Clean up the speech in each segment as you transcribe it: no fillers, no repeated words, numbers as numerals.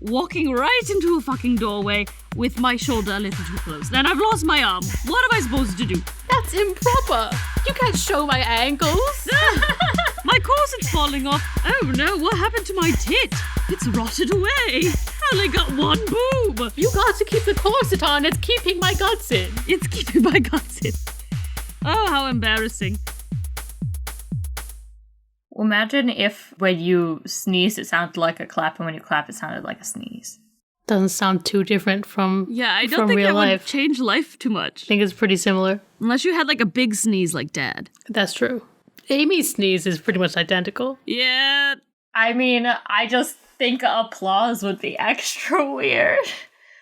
walking right into a fucking doorway with my shoulder a little too close. Then I've lost my arm. What am I supposed to do? That's improper. You can't show my ankles. My corset's falling off. Oh no, what happened to my tit? It's rotted away. I only got one boob. You got to keep the corset on. It's keeping my guts in. It's keeping my guts in. Oh, how embarrassing. Imagine if when you sneeze, it sounded like a clap, and when you clap, it sounded like a sneeze. Doesn't sound too different from I don't think real that life. would change life too much. I think it's pretty similar. Unless you had like a big sneeze like Dad. That's true. Amy's sneeze is pretty much identical. Yeah. I mean, I just think applause would be extra weird.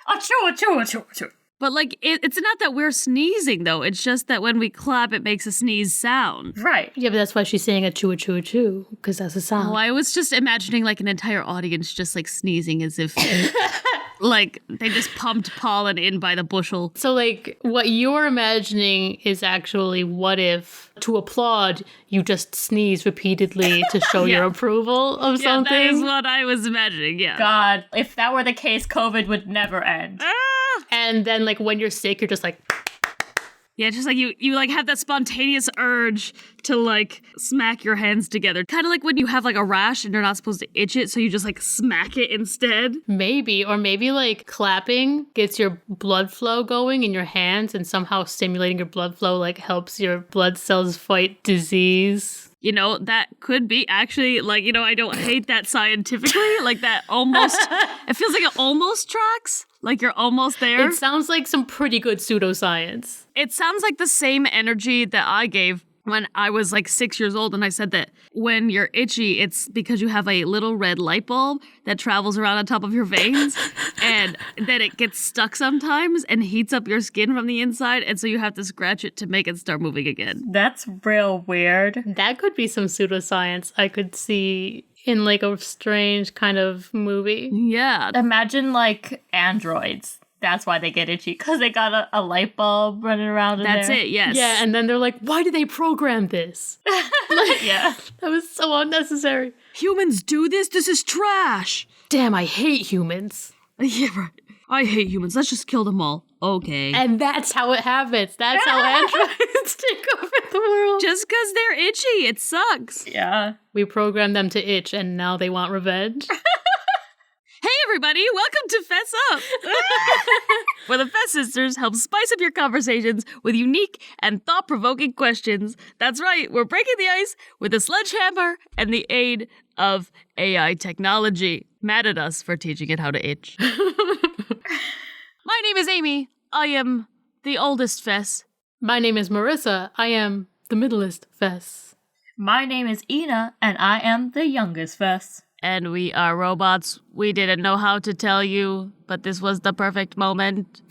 Achoo, achoo, achoo, achoo. But like, it's not that we're sneezing though. It's just that when we clap, it makes a sneeze sound. Right. Yeah, but that's why she's saying achoo, achoo, achoo, because that's a sound. Oh, I was just imagining like an entire audience just like sneezing as if like they just pumped pollen in by the bushel. So, like, what you're imagining is actually what if, to applaud, you just sneeze repeatedly to show your approval of something? That is what I was imagining, yeah. God, if that were the case, COVID would never end. And then, like, when you're sick, you're just like... Yeah, just like you like have that spontaneous urge to like smack your hands together. Kind of like when you have like a rash and you're not supposed to itch it, so you just like smack it instead. Maybe, or maybe like clapping gets your blood flow going in your hands and somehow stimulating your blood flow like helps your blood cells fight disease. You know, that could be actually, like, you know, I don't hate that scientifically. Like, that almost, it feels like it almost tracks. Like, you're almost there. It sounds like some pretty good pseudoscience. It sounds like the same energy that I gave when I was like 6 years old, and I said that when you're itchy, it's because you have a little red light bulb that travels around on top of your veins, and then it gets stuck sometimes and heats up your skin from the inside, and so you have to scratch it to make it start moving again. That's real weird. That could be some pseudoscience I could see in like a strange kind of movie. Yeah. Imagine like androids. That's why they get itchy, because they got a light bulb running around in That's there. it, yes. Yeah, and then they're like, why did they program this? Yeah. That was so unnecessary. Humans do this? This is trash. Damn, I hate humans. Yeah, right. I hate humans. Let's just kill them all. Okay. And that's how it happens. That's how androids take over the world. Just because they're itchy, it sucks. Yeah. We programmed them to itch, and now they want revenge. Hey everybody, welcome to Fess Up! Where the Fess Sisters help spice up your conversations with unique and thought-provoking questions. That's right, we're breaking the ice with a sledgehammer and the aid of AI technology. Mad at us for teaching it how to itch. My name is Amy. I am the oldest Fess. My name is Marissa. I am the middlest Fess. My name is Ina, and I am the youngest Fess. And we are robots. We didn't know how to tell you, but this was the perfect moment.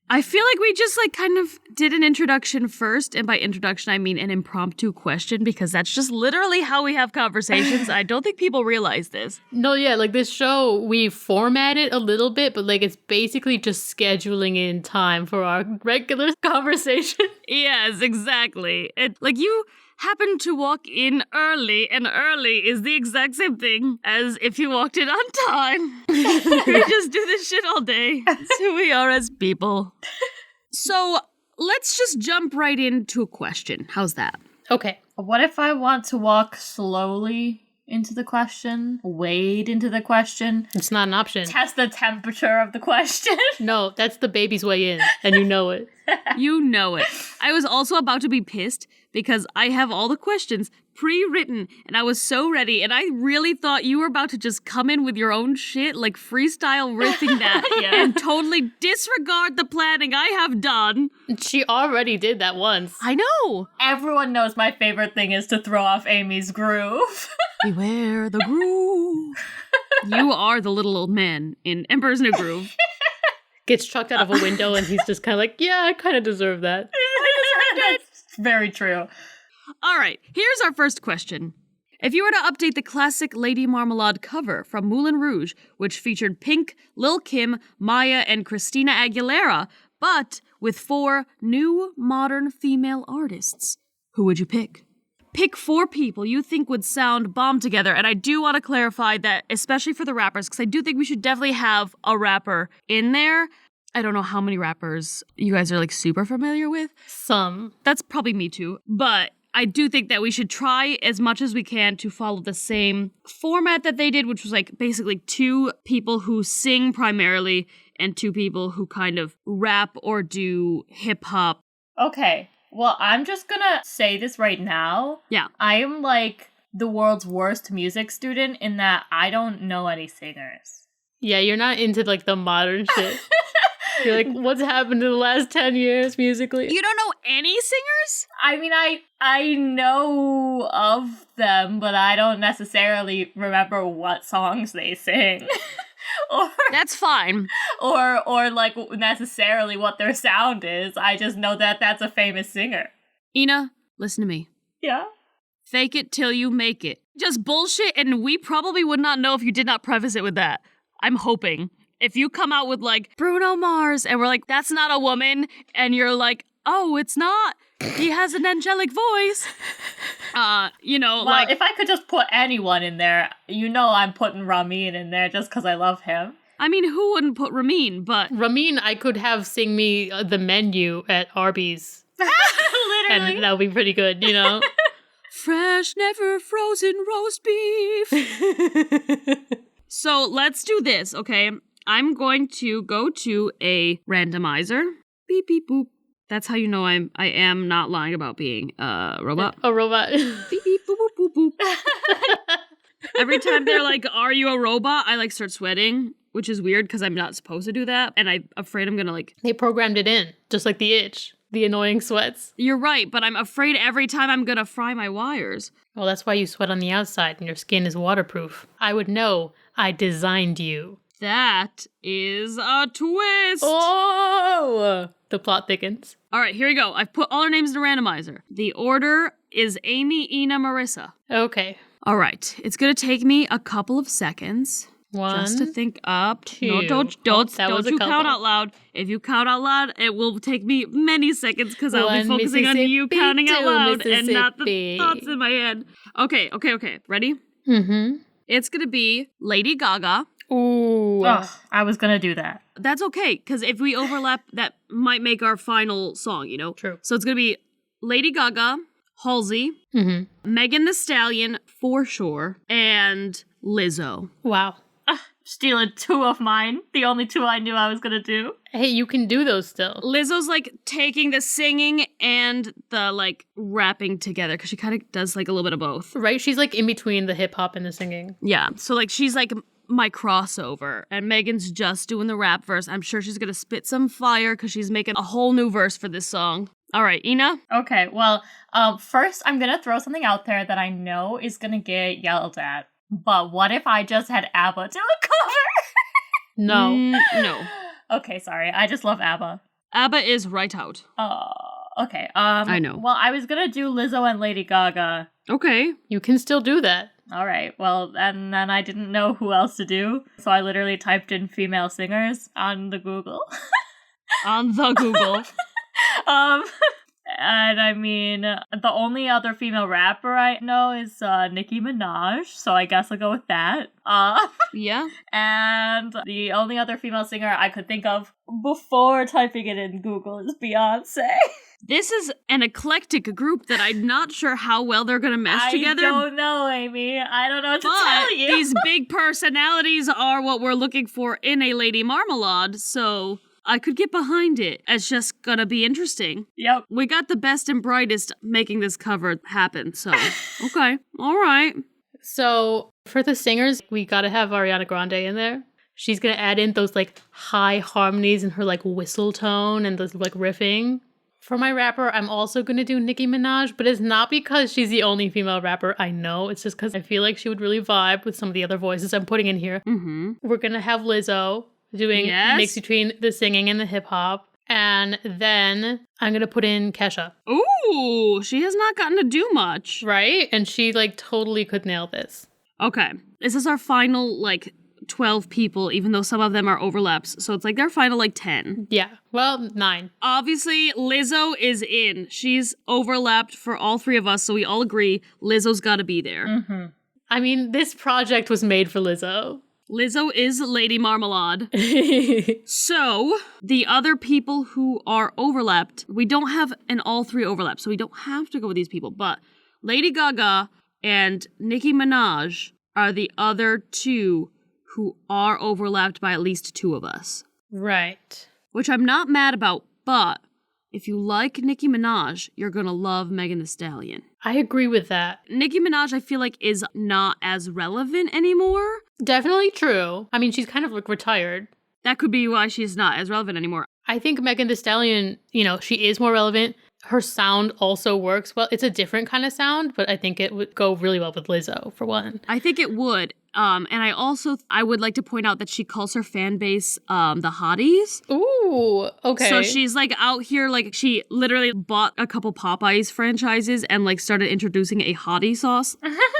I feel like we just like kind of did an introduction first, and by introduction I mean an impromptu question, because that's just literally how we have conversations. I don't think people realize this. No, yeah, like this show, we format it a little bit, but like it's basically just scheduling in time for our regular conversation. Yes, exactly. Like you happen to walk in early, and early is the exact same thing as if you walked in on time. We just do this shit all day. That's who we are as people. So let's just jump right into a question. How's that? Okay. What if I want to walk slowly into the question? Wade into the question? It's not an option. Test the temperature of the question? No, that's the baby's way in, and you know it. You know it. I was also about to be pissed because I have all the questions pre-written and I was so ready, and I really thought you were about to just come in with your own shit, like freestyle riffing that and totally disregard the planning I have done. She already did that once. I know. Everyone knows my favorite thing is to throw off Amy's groove. Beware the groove. You are the little old man in Emperor's New Groove. Gets chucked out of a window, and he's just kind of like, yeah, I kind of deserve that. It's very true. All right, here's our first question. If you were to update the classic Lady Marmalade cover from Moulin Rouge, which featured Pink, Lil' Kim, Maya, and Christina Aguilera, but with 4 new modern female artists, who would you pick? pick 4 people you think would sound bomb together. And I do want to clarify that, especially for the rappers, because I do think we should definitely have a rapper in there. I don't know how many rappers you guys are like super familiar with. Some. That's probably me too. But I do think that we should try as much as we can to follow the same format that they did, which was like basically 2 people who sing primarily and 2 people who kind of rap or do hip hop. Okay. Well, I'm just gonna say this right now. Yeah. I am like the world's worst music student in that I don't know any singers. Yeah, you're not into like the modern shit. You're like, what's happened in the last 10 years musically? You don't know any singers? I mean, I know of them, but I don't necessarily remember what songs they sing. Or That's fine. or like necessarily what their sound is. I just know that that's a famous singer. Ina, listen to me. Yeah. Fake it till you make it. Just bullshit, and we probably would not know if you did not preface it with that. I'm hoping. If you come out with like Bruno Mars and we're like, that's not a woman, and you're like, oh, it's not. He has an angelic voice. Well, like if I could just put anyone in there, I'm putting Ramin in there just because I love him. I mean, who wouldn't put Ramin? But Ramin, I could have sing me the menu at Arby's. Literally. And that would be pretty good, you know? fresh, never frozen roast beef. So let's do this, okay? I'm going to go to a randomizer. Beep, beep, boop. That's how you know I am not lying about being a robot. A robot. Beep, beep, boop, boop, boop, boop. Every time they're like, are you a robot? I like start sweating, which is weird because I'm not supposed to do that. And I'm afraid I'm going to like... They programmed it in, just like the itch. The annoying sweats. You're right, but I'm afraid every time I'm going to fry my wires. Well, that's why you sweat on the outside and your skin is waterproof. I would know. I designed you. That is a twist. Oh! The plot thickens. All right, here we go. I've put all our names in a randomizer. The order is Amy, Ina, Marissa. Okay. All right. It's going to take me a couple of seconds. One, just to think up. two. No, don't you couple. count out loud. If you count out loud, it will take me many seconds because I'll be One focusing on you Mississippi, counting out two loud and not the Mississippi. thoughts in my head. Okay. Ready? Mm-hmm. It's going to be Lady Gaga. Ooh. Ugh, I was gonna do that. That's okay, because if we overlap, that might make our final song, you know? True. So it's going to be Lady Gaga, Halsey, Mm-hmm. Megan Thee Stallion, for sure, and Lizzo. Wow. Stealing 2 of mine. The only 2 I knew I was gonna do. Hey, you can do those still. Lizzo's like taking the singing and the like rapping together because she kind of does like a little bit of both. Right? She's like in between the hip hop and the singing. Yeah. So like she's like my crossover and Megan's just doing the rap verse. I'm sure she's going to spit some fire because she's making a whole new verse for this song. All right, Ina? Okay, well, first I'm gonna throw something out there that I know is gonna get yelled at. But what if I just had ABBA do a cover? No. No. Okay, sorry. I just love ABBA. ABBA is right out. Okay. I know. Well, I was gonna do Lizzo and Lady Gaga. Okay. You can still do that. All right. Well, and then I didn't know who else to do, so I literally typed in female singers on the Google. On the Google. And I mean, the only other female rapper I know is Nicki Minaj, so I guess I'll go with that. Yeah. And the only other female singer I could think of before typing it in Google is Beyonce. This is an eclectic group that I'm not sure how well they're going to mesh together. I don't know, Amy. I don't know what to tell you. These big personalities are what we're looking for in a Lady Marmalade, so I could get behind it. It's just gonna be interesting. Yep. We got the best and brightest making this cover happen, so okay. All right. So for the singers, we gotta have Ariana Grande in there. She's gonna add in those like high harmonies and her like whistle tone and those like riffing. For my rapper, I'm also gonna do Nicki Minaj, but it's not because she's the only female rapper I know. It's just because I feel like she would really vibe with some of the other voices I'm putting in here. Mm-hmm. We're gonna have Lizzo doing mix between the singing and the hip hop. And then I'm going to put in Kesha. Ooh, she has not gotten to do much. Right? And she like totally could nail this. Okay. This is our final like 12 people, even though some of them are overlaps. So it's like their final 10. Yeah. Well, 9. Obviously, Lizzo is in. She's overlapped for all 3 of us, so we all agree Lizzo's got to be there. Mm-hmm. I mean, this project was made for Lizzo. Lizzo is Lady Marmalade. So, the other people who are overlapped, we don't have an all 3 overlap, so we don't have to go with these people, but Lady Gaga and Nicki Minaj are the other 2 who are overlapped by at least 2 of us. Right. Which I'm not mad about, but if you like Nicki Minaj, you're gonna love Megan Thee Stallion. I agree with that. Nicki Minaj, I feel like, is not as relevant anymore. Definitely true. I mean, she's kind of like retired. That could be why she's not as relevant anymore. I think Megan Thee Stallion, she is more relevant. Her sound also works well. It's a different kind of sound, but I think it would go really well with Lizzo, for one. I think it would. And I would like to point out that she calls her fan base the hotties. Ooh, okay. So she's like out here, like she literally bought a couple Popeyes franchises and like started introducing a hottie sauce.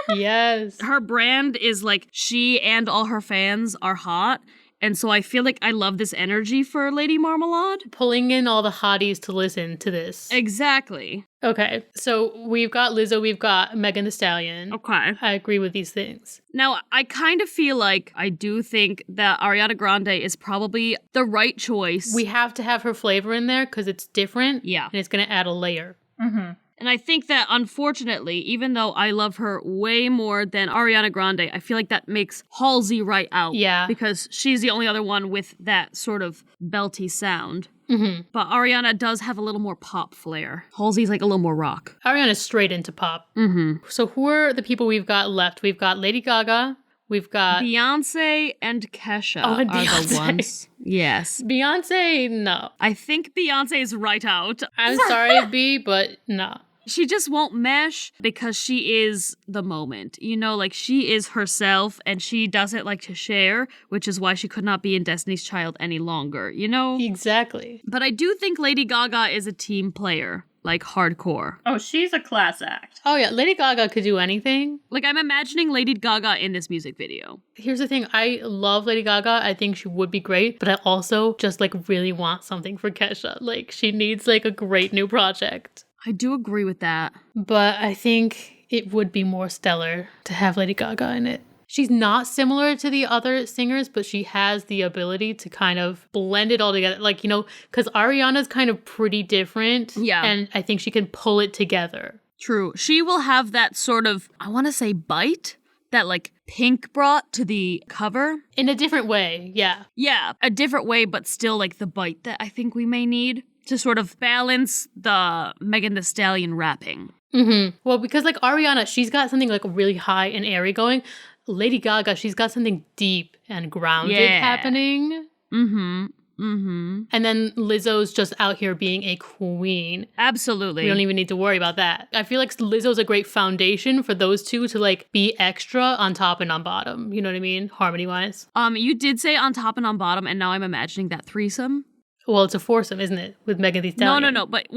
Yes. Her brand is like she and all her fans are hot. And so I feel like I love this energy for Lady Marmalade. Pulling in all the hotties to listen to this. Exactly. Okay, so we've got Lizzo, we've got Megan Thee Stallion. Okay. I agree with these things. Now, I kind of feel like I do think that Ariana Grande is probably the right choice. We have to have her flavor in there because it's different. Yeah. And it's going to add a layer. Mm-hmm. And I think that, unfortunately, even though I love her way more than Ariana Grande, I feel like that makes Halsey right out. Yeah. Because she's the only other one with that sort of belty sound. Mm-hmm. But Ariana does have a little more pop flair. Halsey's like a little more rock. Ariana's straight into pop. Mm-hmm. So who are the people we've got left? We've got Lady Gaga. We've got... Beyonce and Kesha and are Beyonce. the ones. Yes. Beyonce, no. I think Beyonce is right out. I'm sorry, B, but no. She just won't mesh because she is the moment. Like she is herself and she doesn't like to share, which is why she could not be in Destiny's Child any longer, Exactly. But I do think Lady Gaga is a team player, like hardcore. Oh, she's a class act. Oh, yeah. Lady Gaga could do anything. Like I'm imagining Lady Gaga in this music video. Here's the thing. I love Lady Gaga. I think she would be great, but I also just really want something for Kesha. Like she needs a great new project. I do agree with that. But I think it would be more stellar to have Lady Gaga in it. She's not similar to the other singers, but she has the ability to kind of blend it all together. Because Ariana's kind of pretty different. Yeah. And I think she can pull it together. True. She will have that sort of, I want to say bite, that Pink brought to the cover. In a different way, yeah. Yeah, a different way, but still the bite that I think we may need to sort of balance the Megan Thee Stallion rapping. Mm-hmm. Well, because Ariana, she's got something really high and airy going. Lady Gaga, she's got something deep and grounded happening. Mm-hmm. Mm-hmm. And then Lizzo's just out here being a queen. Absolutely. We don't even need to worry about that. I feel like Lizzo's a great foundation for those two to be extra on top and on bottom. You know what I mean? Harmony-wise. You did say on top and on bottom, and now I'm imagining that threesome. Well, it's a foursome, isn't it? With Megan Thee Stallion. No. But,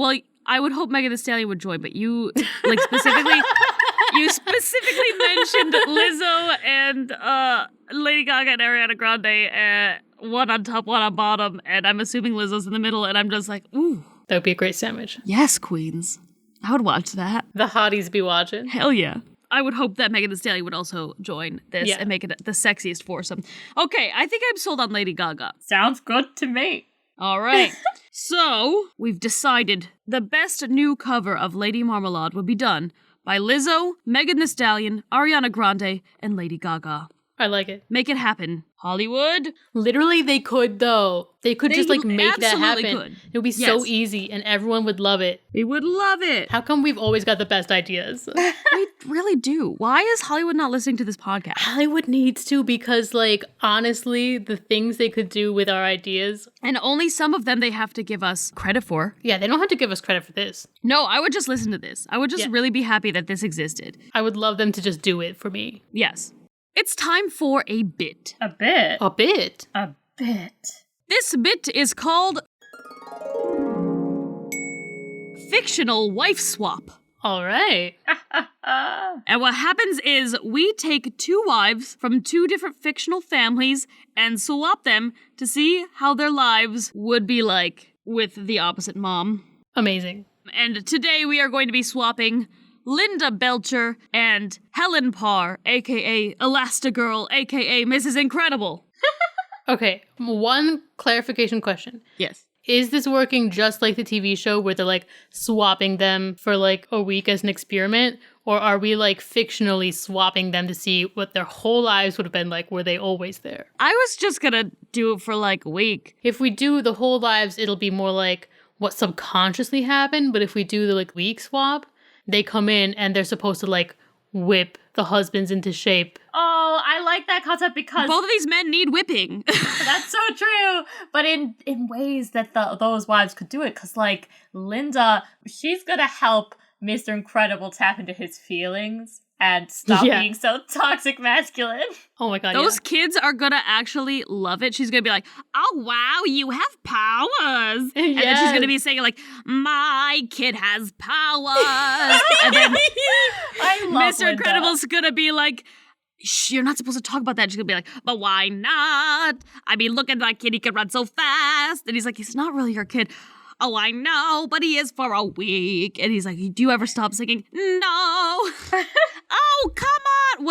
I would hope Megan Thee Stallion would join, but you, specifically... You specifically mentioned Lizzo and Lady Gaga and Ariana Grande, one on top, one on bottom, and I'm assuming Lizzo's in the middle, and I'm just like, ooh. That would be a great sandwich. Yes, queens. I would watch that. The hotties be watching. Hell yeah. I would hope that Megan Thee Stallion would also join this and make it the sexiest foursome. Okay, I think I'm sold on Lady Gaga. Sounds good to me. All right. So, we've decided the best new cover of Lady Marmalade would be done by Lizzo, Megan Thee Stallion, Ariana Grande, and Lady Gaga. I like it. Make it happen. Hollywood. Literally, they could, though. They could just make that happen. Could. It would be so easy, and everyone would love it. They would love it. How come we've always got the best ideas? We really do. Why is Hollywood not listening to this podcast? Hollywood needs to, because, honestly, the things they could do with our ideas. And only some of them they have to give us credit for. Yeah, they don't have to give us credit for this. No, I would just listen to this. I would just really be happy that this existed. I would love them to just do it for me. Yes. It's time for a bit. A bit? A bit? A bit. This bit is called Fictional Wife Swap. All right. And what happens is we take 2 wives from 2 different fictional families and swap them to see how their lives would be like with the opposite mom. Amazing. And today we are going to be swapping Linda Belcher and Helen Parr, aka Elastigirl, aka Mrs. Incredible. Okay, one clarification question. Yes. Is this working just like the TV show where they're like swapping them for like a week as an experiment? Or are we like fictionally swapping them to see what their whole lives would have been like? Were they always there? I was just gonna do it for like a week. If we do the whole lives, it'll be more like what subconsciously happened. But if we do the like week swap, they come in and they're supposed to like whip the husbands into shape. Oh, I like that concept because Both of these men need whipping. that's so true. But in ways that those wives could do it. Because, like, Linda, she's going to help Mr. Incredible tap into his feelings and stop being so toxic masculine. Oh my god, Those kids are gonna actually love it. She's gonna be like, oh wow, you have powers. And then she's gonna be saying like, my kid has powers. And then I love Mr. Incredible's gonna be like, shh, you're not supposed to talk about that. She's gonna be like, but why not? I mean, look at that kid, he can run so fast. And he's like, he's not really your kid. Oh, I know, but he is for a week. And he's like, do you ever stop singing? No. Oh, come on.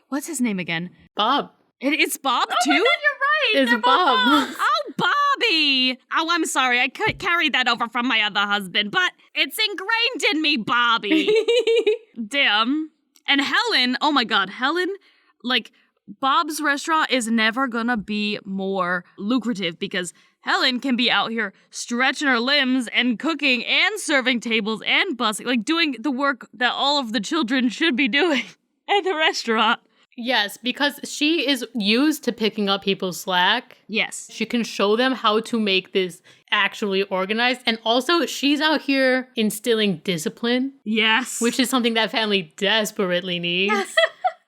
What's his name again? Bob. It's Bob, Oh too? my God, you're right. It's They're both Bob. Bobs. Oh, Bobby. Oh, I'm sorry. I carried that over from my other husband, but it's ingrained in me, Bobby. Damn. And Helen, oh my God, Helen, like, Bob's restaurant is never gonna be more lucrative because Helen can be out here stretching her limbs and cooking and serving tables and bussing, like doing the work that all of the children should be doing at the restaurant. Yes, because she is used to picking up people's slack. Yes. She can show them how to make this actually organized. And also, she's out here instilling discipline, Yes. which is something that family desperately needs.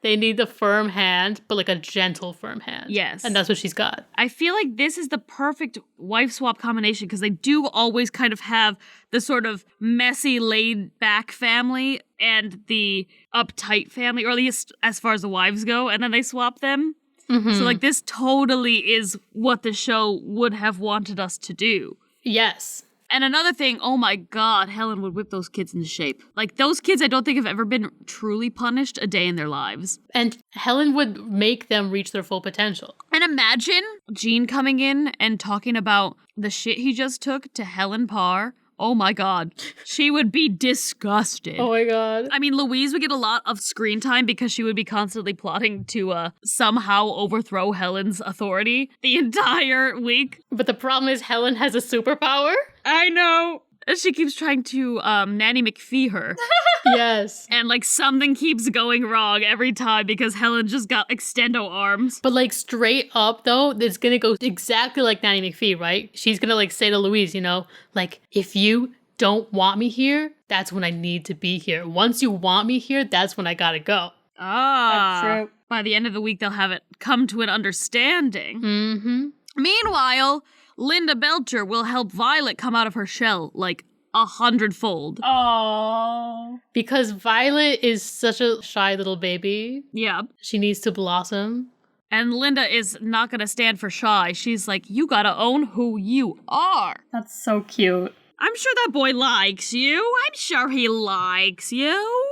They need the firm hand, but like a gentle, firm hand. Yes. And that's what she's got. I feel like this is the perfect wife swap combination because they do always kind of have the sort of messy, laid back family and the uptight family, or at least as far as the wives go, and then they swap them. Mm-hmm. So, like, this totally is what the show would have wanted us to do. Yes. And another thing, oh my God, Helen would whip those kids into shape. Like, those kids I don't think have ever been truly punished a day in their lives. And Helen would make them reach their full potential. And imagine Gene coming in and talking about the shit he just took to Helen Parr. Oh my God. She would be disgusted. Oh my god. I mean, Louise would get a lot of screen time because she would be constantly plotting to somehow overthrow Helen's authority the entire week. But the problem is Helen has a superpower. I know. She keeps trying to Nanny McPhee her. Yes. And like something keeps going wrong every time because Helen just got extendo arms. But like straight up though, it's gonna go exactly like Nanny McPhee, right? She's gonna like say to Louise, you know, like, if you don't want me here, that's when I need to be here. Once you want me here, that's when I gotta go. Ah. That's true. By the end of the week, they'll have it come to an understanding. Mm-hmm. Meanwhile, Linda Belcher will help Violet come out of her shell, like 100-fold. Oh. Because Violet is such a shy little baby. Yeah. She needs to blossom. And Linda is not gonna stand for shy. She's like, you gotta own who you are. That's so cute. I'm sure that boy likes you. I'm sure he likes you.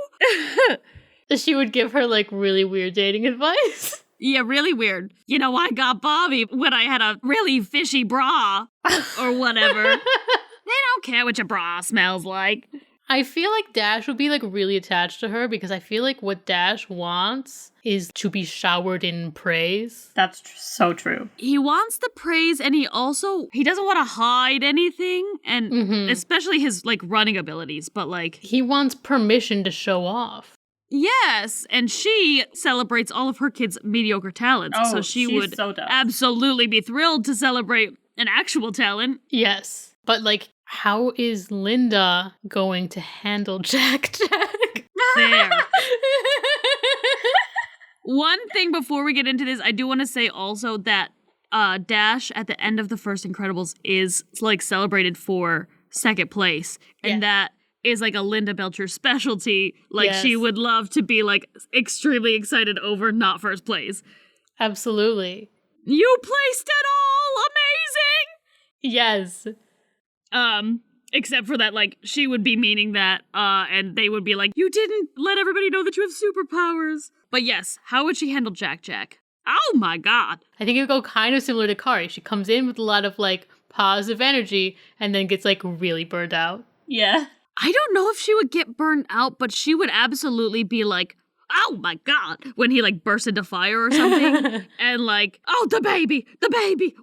She would give her like really weird dating advice. Yeah, really weird. You know, I got Bobby when I had a really fishy bra or whatever. They don't care what your bra smells like. I feel like Dash would be like really attached to her because I feel like what Dash wants is to be showered in praise. That's so true. He wants the praise and he doesn't want to hide anything and especially his like running abilities, but like He wants permission to show off. yes, and she celebrates all of her kids' mediocre talents, Oh, so she she's would so dope. absolutely be thrilled to celebrate an actual talent. Yes. But like, how is Linda going to handle Jack? There. One thing before we get into this, I do want to say also that Dash at the end of the first Incredibles is like celebrated for second place, and that is like a Linda Belcher specialty. Like she would love to be like extremely excited over not first place. Absolutely. You placed it all! Amazing! Yes. Except for that, like, she would be meaning that, and they would be like, you didn't let everybody know that you have superpowers. But yes, how would she handle Jack Jack? Oh my god. I think it would go kind of similar to Kari. She comes in with a lot of, like, positive energy and then gets, like, really burned out. Yeah. I don't know if she would get burned out, but she would absolutely be like, oh my god, when he, like, bursts into fire or something. And, like, oh, the baby,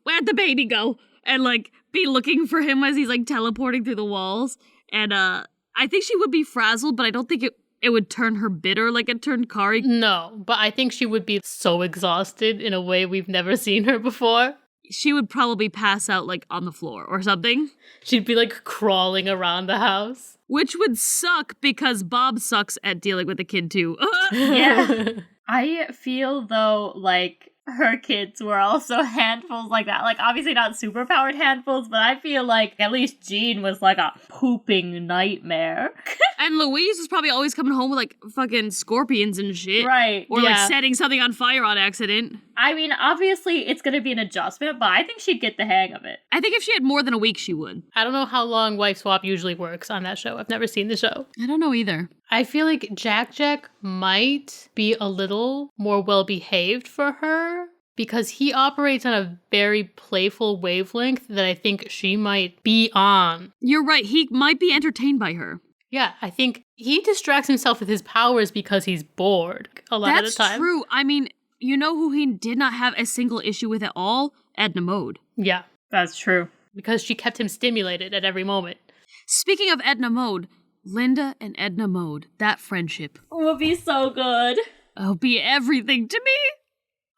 where'd the baby go? And, like, be looking for him as he's, like, teleporting through the walls. And, I think she would be frazzled, but I don't think it would turn her bitter like it turned Kari. No, but I think she would be so exhausted in a way we've never seen her before. She would probably pass out, like, on the floor or something. She'd be, like, crawling around the house. Which would suck because Bob sucks at dealing with the kid, too. Yeah. I feel, though, like, her kids were also handfuls like that. Like, obviously not superpowered handfuls, but I feel like at least Jean was like a pooping nightmare. And Louise was probably always coming home with, like, fucking scorpions and shit. Right. Or, like, setting something on fire on accident. I mean, obviously it's going to be an adjustment, but I think she'd get the hang of it. I think if she had more than a week, she would. I don't know how long Wife Swap usually works on that show. I've never seen the show. I don't know either. I feel like Jack Jack might be a little more well-behaved for her because he operates on a very playful wavelength that I think she might be on. You're right. He might be entertained by her. Yeah, I think he distracts himself with his powers because he's bored a lot of the time. That's true. I mean, you know who he did not have a single issue with at all? Edna Mode. Yeah. That's true. Because she kept him stimulated at every moment. Speaking of Edna Mode, Linda and Edna Mode, that friendship would be so good. Oh, be everything to me.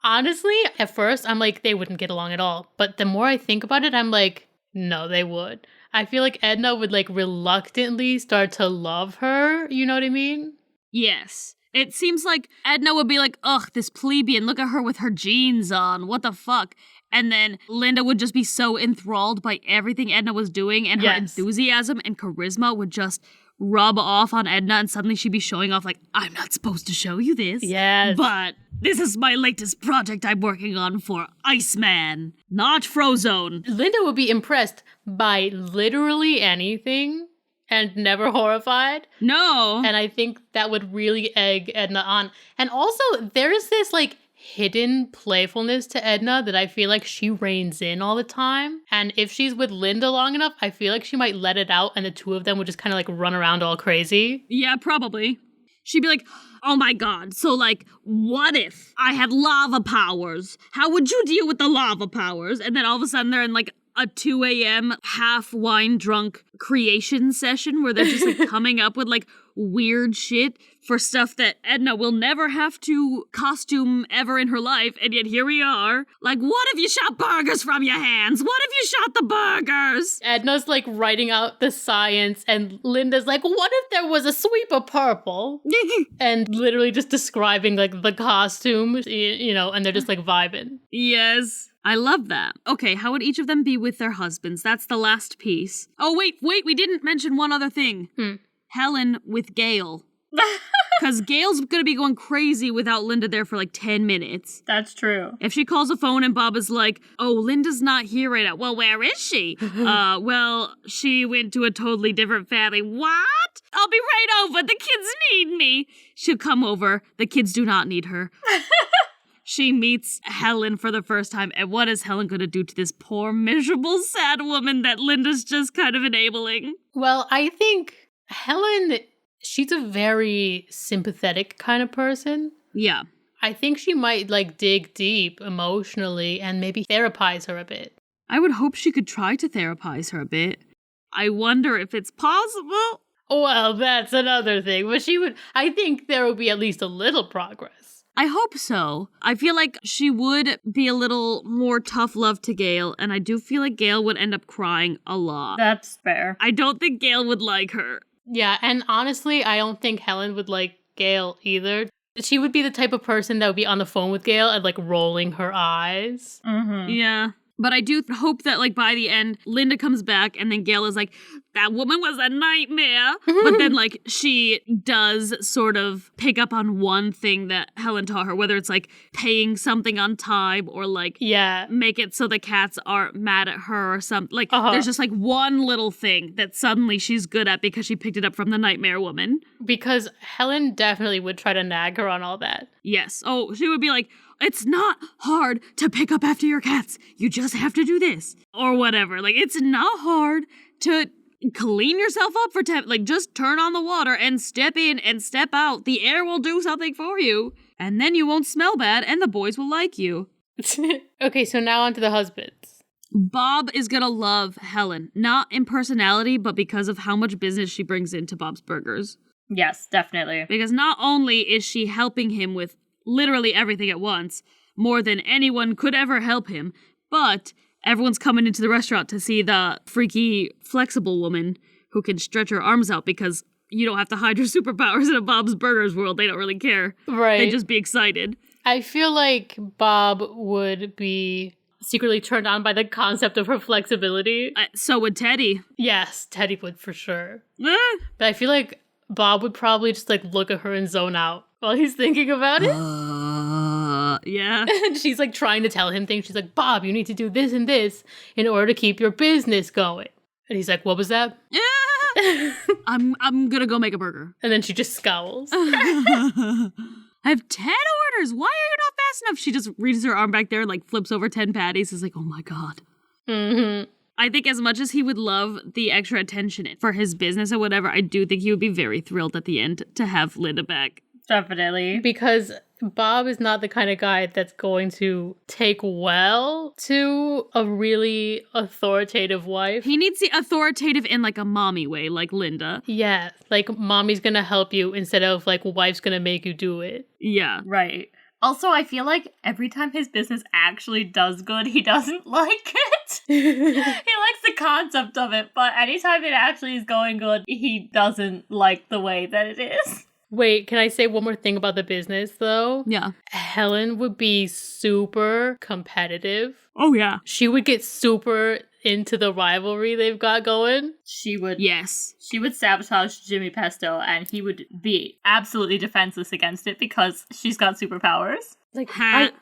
Honestly, at first, I'm like, they wouldn't get along at all. But the more I think about it, I'm like, no, they would. I feel like Edna would, like, reluctantly start to love her. You know what I mean? Yes. It seems like Edna would be like, ugh, this plebeian, look at her with her jeans on. What the fuck? And then Linda would just be so enthralled by everything Edna was doing, and her enthusiasm and charisma would just rub off on Edna, and suddenly she'd be showing off like, I'm not supposed to show you this. Yes. But this is my latest project I'm working on for Iceman, not Frozone. Linda would be impressed by literally anything and never horrified. No. And I think that would really egg Edna on. And also, there's this, like, hidden playfulness to Edna that I feel like she reins in all the time. And if she's with Linda long enough, I feel like she might let it out and the two of them would just kind of like run around all crazy. Yeah, probably. She'd be like, oh my god, so like, what if I had lava powers? How would you deal with the lava powers? And then all of a sudden they're in like a 2 a.m. half wine drunk creation session where they're just like coming up with like weird shit for stuff that Edna will never have to costume ever in her life, and yet here we are. Like, what if you shot burgers from your hands? What if you shot the burgers? Edna's like writing out the science, and Linda's like, what if there was a sweep of purple? And literally just describing like the costume, you know, and they're just like vibing. Yes. I love that. Okay, how would each of them be with their husbands? That's the last piece. Oh, wait, we didn't mention one other thing. Helen with Gale. Because Gail's gonna be going crazy without Linda there for like 10 minutes. That's true. If she calls a phone and Bob is like, oh, Linda's not here right now. Well, where is she? Well, she went to a totally different family. What? I'll be right over. The kids need me. She'll come over. The kids do not need her. She meets Helen for the first time, and what is Helen going to do to this poor, miserable, sad woman that Linda's just kind of enabling? Well, I think Helen, she's a very sympathetic kind of person. Yeah. I think she might, like, dig deep emotionally and maybe therapize her a bit. I would hope she could try to therapize her a bit. I wonder if it's possible. Well, that's another thing, but I think there will be at least a little progress. I hope so. I feel like she would be a little more tough love to Gale, and I do feel like Gale would end up crying a lot. That's fair. I don't think Gale would like her. Yeah, and honestly, I don't think Helen would like Gale either. She would be the type of person that would be on the phone with Gale and, like, rolling her eyes. Mm-hmm. Yeah. But I do hope that, like, by the end, Linda comes back and then Gale is like, that woman was a nightmare. But then, like, she does sort of pick up on one thing that Helen taught her, whether it's, like, paying something on time or, like, make it so the cats aren't mad at her or something. Like, there's just, like, one little thing that suddenly she's good at because she picked it up from the nightmare woman. Because Helen definitely would try to nag her on all that. Yes. Oh, she would be like, it's not hard to pick up after your cats. You just have to do this. Or whatever. Like, it's not hard to clean yourself up for 10, like, just turn on the water and step in and step out. The air will do something for you. And then you won't smell bad and the boys will like you. Okay, so now on to the husbands. Bob is gonna love Helen. Not in personality, but because of how much business she brings into Bob's Burgers. Yes, definitely. Because not only is she helping him with literally everything at once, more than anyone could ever help him, but everyone's coming into the restaurant to see the freaky, flexible woman who can stretch her arms out because you don't have to hide your superpowers in a Bob's Burgers world. They don't really care. Right. They just be excited. I feel like Bob would be secretly turned on by the concept of her flexibility. So would Teddy. Yes, Teddy would for sure. But I feel like Bob would probably just like look at her and zone out while he's thinking about it. Yeah. And she's like trying to tell him things. She's like, Bob, you need to do this and this in order to keep your business going. And he's like, what was that? I'm gonna go make a burger. And then she just scowls. I have 10 orders. Why are you not fast enough? She just reaches her arm back there and like flips over 10 patties. Is like, oh my God. Mm-hmm. I think as much as he would love the extra attention for his business or whatever, I do think he would be very thrilled at the end to have Linda back. Definitely. Because Bob is not the kind of guy that's going to take well to a really authoritative wife. He needs the authoritative in like a mommy way, like Linda. Yeah, like mommy's gonna help you instead of like wife's gonna make you do it. Yeah. Right. Also, I feel like every time his business actually does good, he doesn't like it. He likes the concept of it, but anytime it actually is going good, he doesn't like the way that it is. Wait, can I say one more thing about the business, though? Yeah. Helen would be super competitive. Oh, yeah. She would get super into the rivalry they've got going. She would. Yes. She would sabotage Jimmy Pesto, and he would be absolutely defenseless against it because she's got superpowers. Like,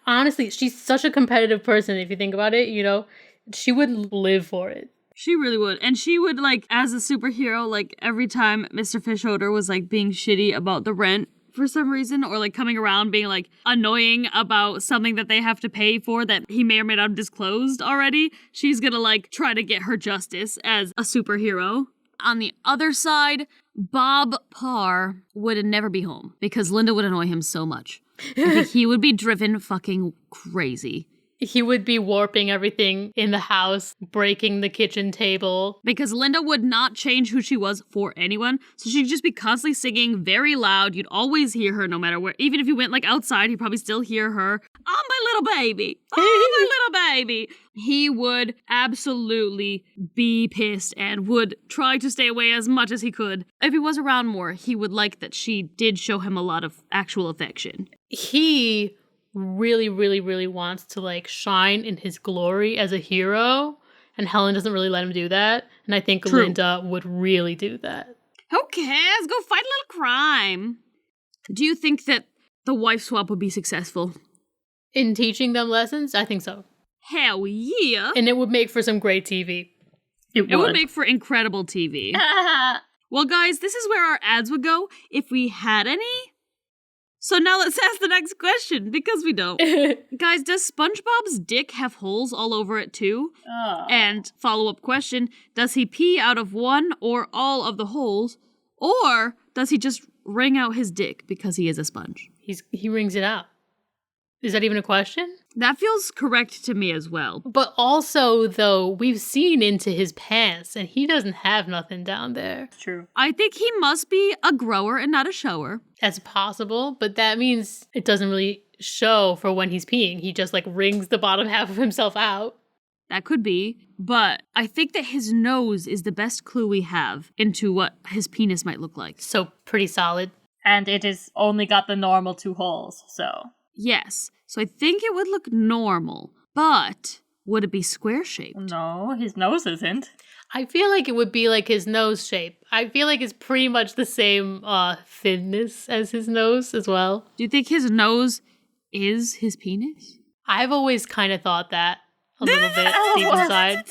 honestly, she's such a competitive person, if you think about it, you know? She would live for it. She really would. And she would, like, as a superhero, like, every time Mr. Fishoder was, like, being shitty about the rent for some reason, or, like, coming around being, like, annoying about something that they have to pay for that he may or may not have disclosed already, she's gonna, like, try to get her justice as a superhero. On the other side, Bob Parr would never be home because Linda would annoy him so much. I think he would be driven fucking crazy. He would be warping everything in the house, breaking the kitchen table. Because Linda would not change who she was for anyone. So she'd just be constantly singing very loud. You'd always hear her no matter where. Even if you went like outside, you'd probably still hear her. Oh, my little baby. Oh, my little baby. He would absolutely be pissed and would try to stay away as much as he could. If he was around more, he would like that she did show him a lot of actual affection. He really wants to like shine in his glory as a hero, and Helen doesn't really let him do that, and I think True. Linda would really do that. Who cares? Go fight a little crime. Do you think that the wife swap would be successful? In teaching them lessons, I think so. Hell yeah. And it would make for some great TV. It would make for incredible TV. Well, guys, this is where our ads would go if we had any. So now let's ask the next question, because we don't. Guys, does SpongeBob's dick have holes all over it too? Oh. And follow-up question, does he pee out of one or all of the holes? Or does he just wring out his dick because he is a sponge? He wrings it out. Is that even a question? That feels correct to me as well. But also, though, we've seen into his pants, and he doesn't have nothing down there. True. I think he must be a grower and not a shower. That's possible, but that means it doesn't really show for when he's peeing. He just, like, wrings the bottom half of himself out. That could be. But I think that his nose is the best clue we have into what his penis might look like. So, pretty solid. And it is only got the normal 2 holes, so. Yes. So I think it would look normal. But would it be square-shaped? No, his nose isn't. I feel like it would be like his nose shape. I feel like it's pretty much the same thinness as his nose as well. Do you think his nose is his penis? I've always kind of thought that a little bit deep inside.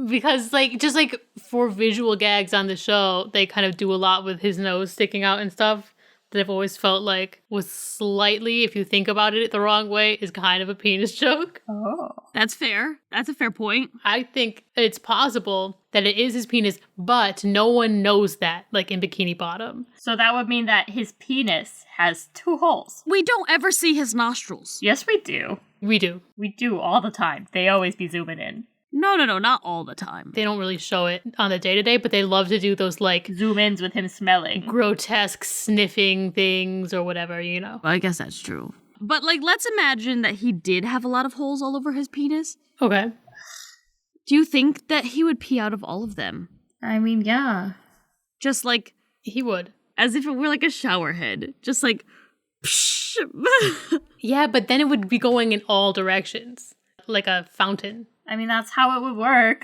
Because, like, just like for visual gags on the show, they kind of do a lot with his nose sticking out and stuff that I've always felt like was slightly, if you think about it the wrong way, is kind of a penis joke. Oh. That's fair. That's a fair point. I think it's possible that it is his penis, but no one knows that, like in Bikini Bottom. So that would mean that his penis has 2 holes. We don't ever see his nostrils. Yes, we do. We do. We do all the time. They always be zooming in. No, not all the time. They don't really show it on the day-to-day, but they love to do those, like, Zoom-ins with him smelling. grotesque sniffing things or whatever, you know. Well, I guess that's true. But, like, let's imagine that he did have a lot of holes all over his penis. Okay. Do you think that he would pee out of all of them? I mean, yeah. Just, like, He would. as if it were, like, a shower head. Just, like, psh. Yeah, but then it would be going in all directions, like a fountain. I mean, that's how it would work.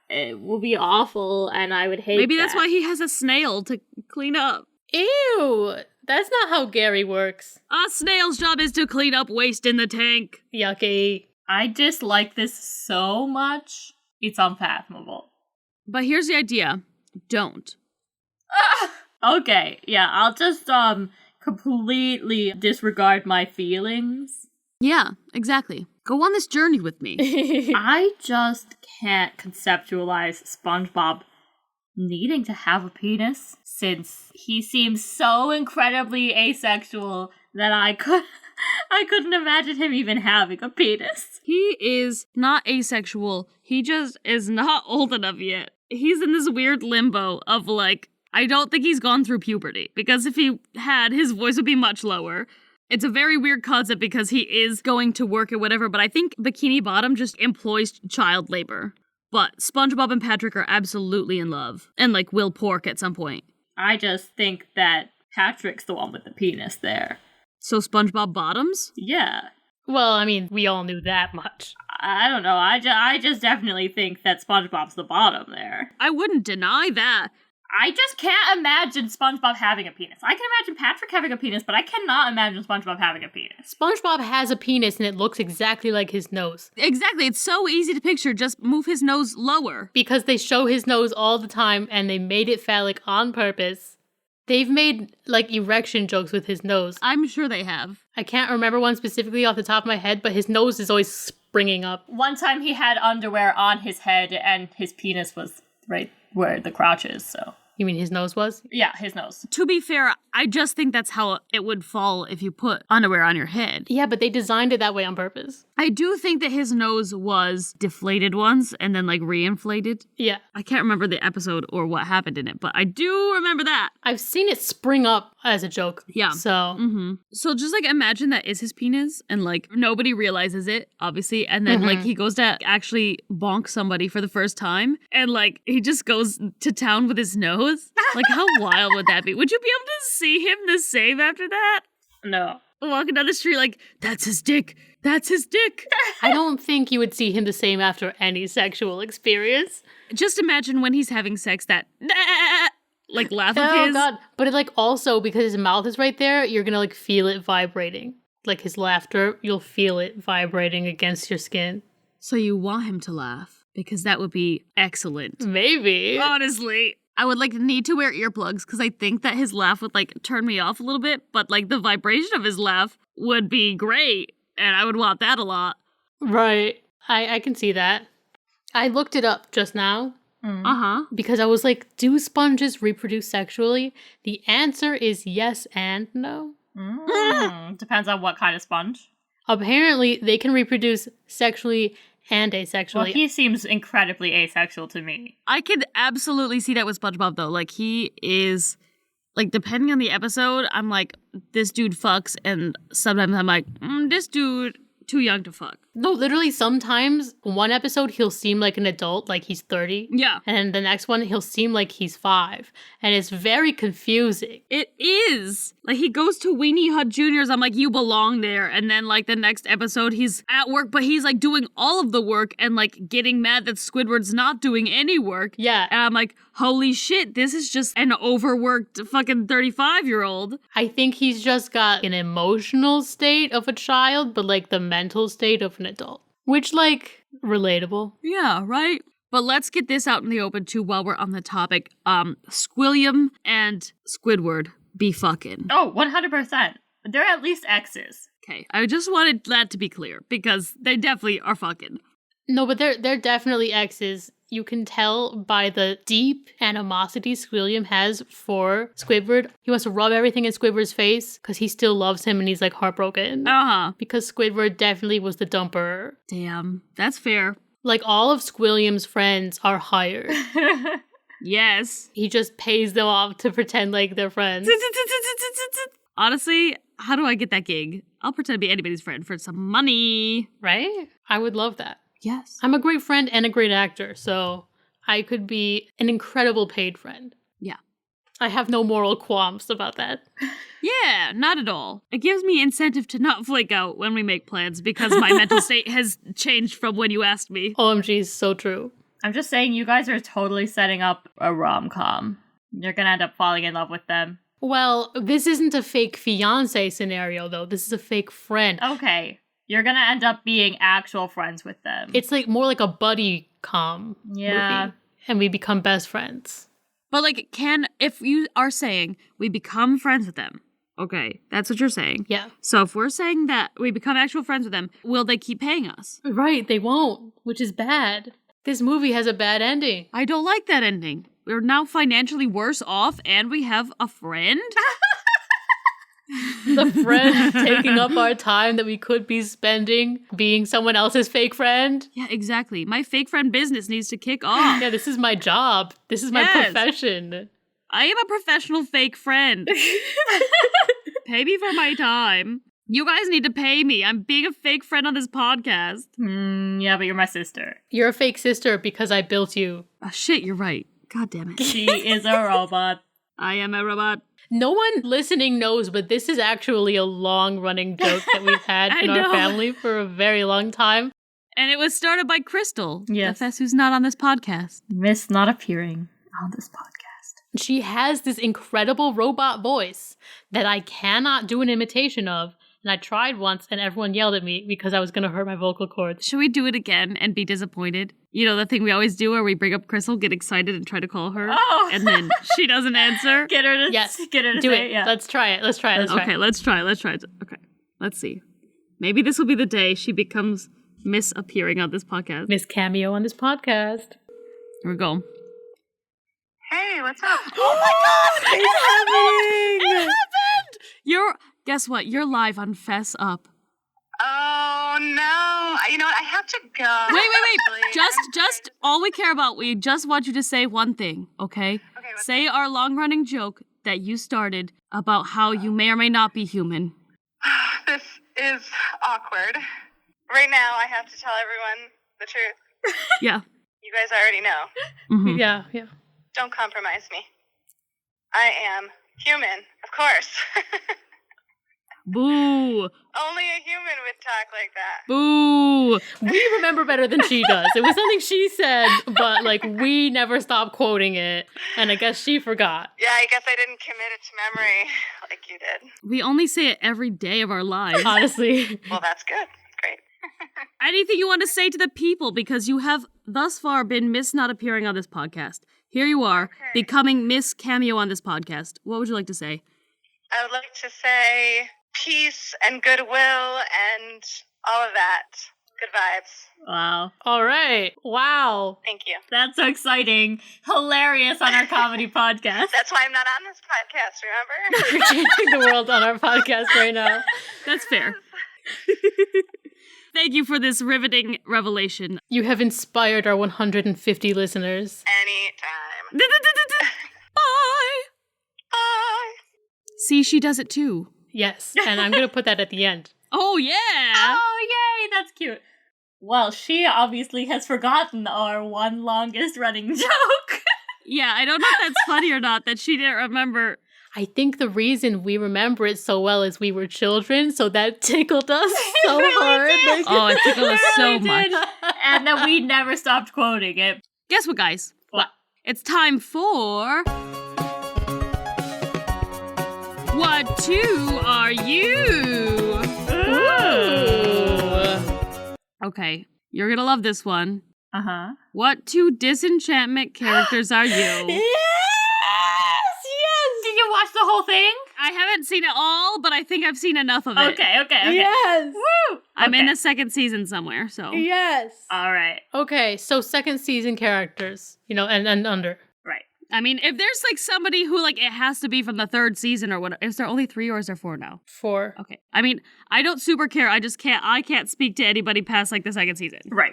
It will be awful, and I would hate Maybe that's that. why he has a snail to clean up. Ew! That's not how Gary works. A snail's job is to clean up waste in the tank. Yucky. I dislike this so much. It's unfathomable. But here's the idea. Don't. Okay, yeah, I'll just, completely disregard my feelings. Yeah, exactly. Go on this journey with me. I just can't conceptualize SpongeBob needing to have a penis, since he seems so incredibly asexual that I couldn't imagine him even having a penis. He is not asexual. He just is not old enough yet. He's in this weird limbo of, like, I don't think he's gone through puberty, because if he had, his voice would be much lower. It's a very weird concept because he is going to work or whatever, but I think Bikini Bottom just employs child labor. But SpongeBob and Patrick are absolutely in love, and, like, will pork at some point. I just think that Patrick's the one with the penis there. So SpongeBob bottoms? Yeah. Well, I mean, we all knew that much. I don't know. I just definitely think that SpongeBob's the bottom there. I wouldn't deny that. I just can't imagine SpongeBob having a penis. I can imagine Patrick having a penis, but I cannot imagine SpongeBob having a penis. SpongeBob has a penis and it looks exactly like his nose. Exactly, it's so easy to picture. Just move his nose lower. Because they show his nose all the time and they made it phallic on purpose. They've made, like, erection jokes with his nose. I'm sure they have. I can't remember one specifically off the top of my head, but his nose is always springing up. One time he had underwear on his head and his penis was right where the crotch is, so. You mean his nose was? Yeah, his nose. To be fair, I just think that's how it would fall if you put underwear on your head. Yeah, but they designed it that way on purpose. I do think that his nose was deflated once and then, like, reinflated. Yeah. I can't remember the episode or what happened in it, but I do remember that. I've seen it spring up as a joke. Yeah. So. So just, like, imagine that is his penis and, like, nobody realizes it, obviously, and then, like, he goes to actually bonk somebody for the first time and, like, he just goes to town with his nose. Like, how wild would that be? Would you be able to see him the same after that? No. Walking down the street like, that's his dick. That's his dick. I don't think you would see him the same after any sexual experience. Just imagine when he's having sex, that like laugh of Oh, his. God. But it, like, also, because his mouth is right there, you're gonna, like, feel it vibrating. Like, his laughter, you'll feel it vibrating against your skin. So you want him to laugh, because that would be excellent. Maybe. Honestly. I would, like, need to wear earplugs, because I think that his laugh would, like, turn me off a little bit, but, like, the vibration of his laugh would be great, and I would want that a lot. Right. I can see that. I looked it up just now. Uh-huh. Because I was like, do sponges reproduce sexually? The answer is yes and no. Depends on what kind of sponge. Apparently, they can reproduce sexually and asexually. Well, he seems incredibly asexual to me. I could absolutely see that with SpongeBob, though. Like, he is, like, depending on the episode, I'm like, this dude fucks, and sometimes I'm like, this dude, too young to fuck. No, literally sometimes one episode he'll seem like an adult, like he's 30. Yeah. And the next one he'll seem like he's 5. And it's very confusing. It is. Like, he goes to Weenie Hut Jr.'s, I'm like, you belong there. And then, like, the next episode, he's at work, but he's, like, doing all of the work and, like, getting mad that Squidward's not doing any work. Yeah. And I'm like, holy shit, this is just an overworked fucking 35-year-old. I think he's just got an emotional state of a child, but, like, the mental state of an adult. Which, like, relatable. Yeah, right? But let's get this out in the open, too, while we're on the topic. Squilliam and Squidward be fucking. Oh, 100%. They're at least exes. Okay, I just wanted that to be clear, because they definitely are fucking. No, but they're definitely exes. You can tell by the deep animosity Squilliam has for Squidward. He wants to rub everything in Squidward's face because he still loves him and he's like heartbroken. Uh-huh. Because Squidward definitely was the dumper. Damn, that's fair. Like, all of Squilliam's friends are hired. Yes. He just pays them off to pretend like they're friends. Honestly, how do I get that gig? I'll pretend to be anybody's friend for some money. Right? I would love that. Yes. I'm a great friend and a great actor, so I could be an incredible paid friend. Yeah. I have no moral qualms about that. Yeah, not at all. It gives me incentive to not flake out when we make plans because my mental state has changed from when you asked me. OMG, so true. I'm just saying, you guys are totally setting up a rom-com. You're gonna end up falling in love with them. Well, this isn't a fake fiancé scenario, though. This is a fake friend. Okay. You're gonna end up being actual friends with them. It's like more like a buddy com movie. And we become best friends. But like, if you are saying we become friends with them, okay, that's what you're saying. Yeah. So if we're saying that we become actual friends with them, will they keep paying us? Right, they won't, which is bad. This movie has a bad ending. I don't like that ending. We're now financially worse off and we have a friend? The friend taking up our time that we could be spending being someone else's fake friend. Yeah, exactly. My fake friend business needs to kick off. Yeah, this is my job. This is my profession. I am a professional fake friend. Pay me for my time. You guys need to pay me. I'm being a fake friend on this podcast. Yeah, but you're my sister. You're a fake sister because I built you. Oh, shit, you're right. God damn it. She is a robot. I am a robot. No one listening knows, but this is actually a long-running joke that we've had in our family for a very long time. And it was started by Crystal. Yes. The Fess who's not on this podcast. Miss not appearing on this podcast. She has this incredible robot voice that I cannot do an imitation of. And I tried once and everyone yelled at me because I was going to hurt my vocal cords. Should we do it again and be disappointed? You know, the thing we always do where we bring up Crystal, get excited and try to call her. Oh. And then she doesn't answer. Get her to get her to do say it. Yeah. Let's try it. Okay, let's try. Okay, let's see. Maybe this will be the day she becomes Miss appearing on this podcast. Miss Cameo on this podcast. Here we go. Hey, what's up? Oh my god! It's happening! It happened! Guess what? You're live on Fess Up. Oh, no. You know what? I have to go. Wait. Just all we care about, we just want you to say one thing, okay? Okay, Say our long-running joke that you started about how you may or may not be human. This is awkward. Right now, I have to tell everyone the truth. Yeah. You guys already know. Mm-hmm. Yeah. Don't compromise me. I am human, of course. Boo. Only a human would talk like that. Boo. We remember better than she does. It was something she said, but like we never stopped quoting it. And I guess she forgot. Yeah, I guess I didn't commit it to memory like you did. We only say it every day of our lives. Honestly. Well, that's good. Great. Anything you want to say to the people, because you have thus far been Miss not appearing on this podcast. Here you are, becoming Miss Cameo on this podcast. What would you like to say? I would like to say peace and goodwill and all of that. Good vibes. Wow. All right. Wow. Thank you. That's so exciting. Hilarious on our comedy podcast. That's why I'm not on this podcast, remember? You're changing the world on our podcast right now. That's fair. Thank you for this riveting revelation. You have inspired our 150 listeners. Anytime. Bye. Bye. See, she does it too. Yes. And I'm going to put that at the end. Oh, yeah. Oh, yay. That's cute. Well, she obviously has forgotten our one longest running joke. Yeah, I don't know if that's funny or not that she didn't remember. I think the reason we remember it so well is we were children, so that tickled us so hard. Like, Oh, it tickled us so much. And that we never stopped quoting it. Guess what, guys? What? It's time for... What two are you? Okay, you're gonna love this one. Uh-huh. What two Disenchantment characters are you? Yes! Did you watch the whole thing? I haven't seen it all, but I think I've seen enough of it. Okay. Yes! Woo! I'm in Okay. the second season somewhere, so... Yes! All right. Okay, so second season characters, and under. Right. I mean, if there's like somebody who like it has to be from the third season or what, is there only 3 or is there 4 now? 4. Okay. I mean, I don't super care. I can't speak to anybody past like the second season. Right.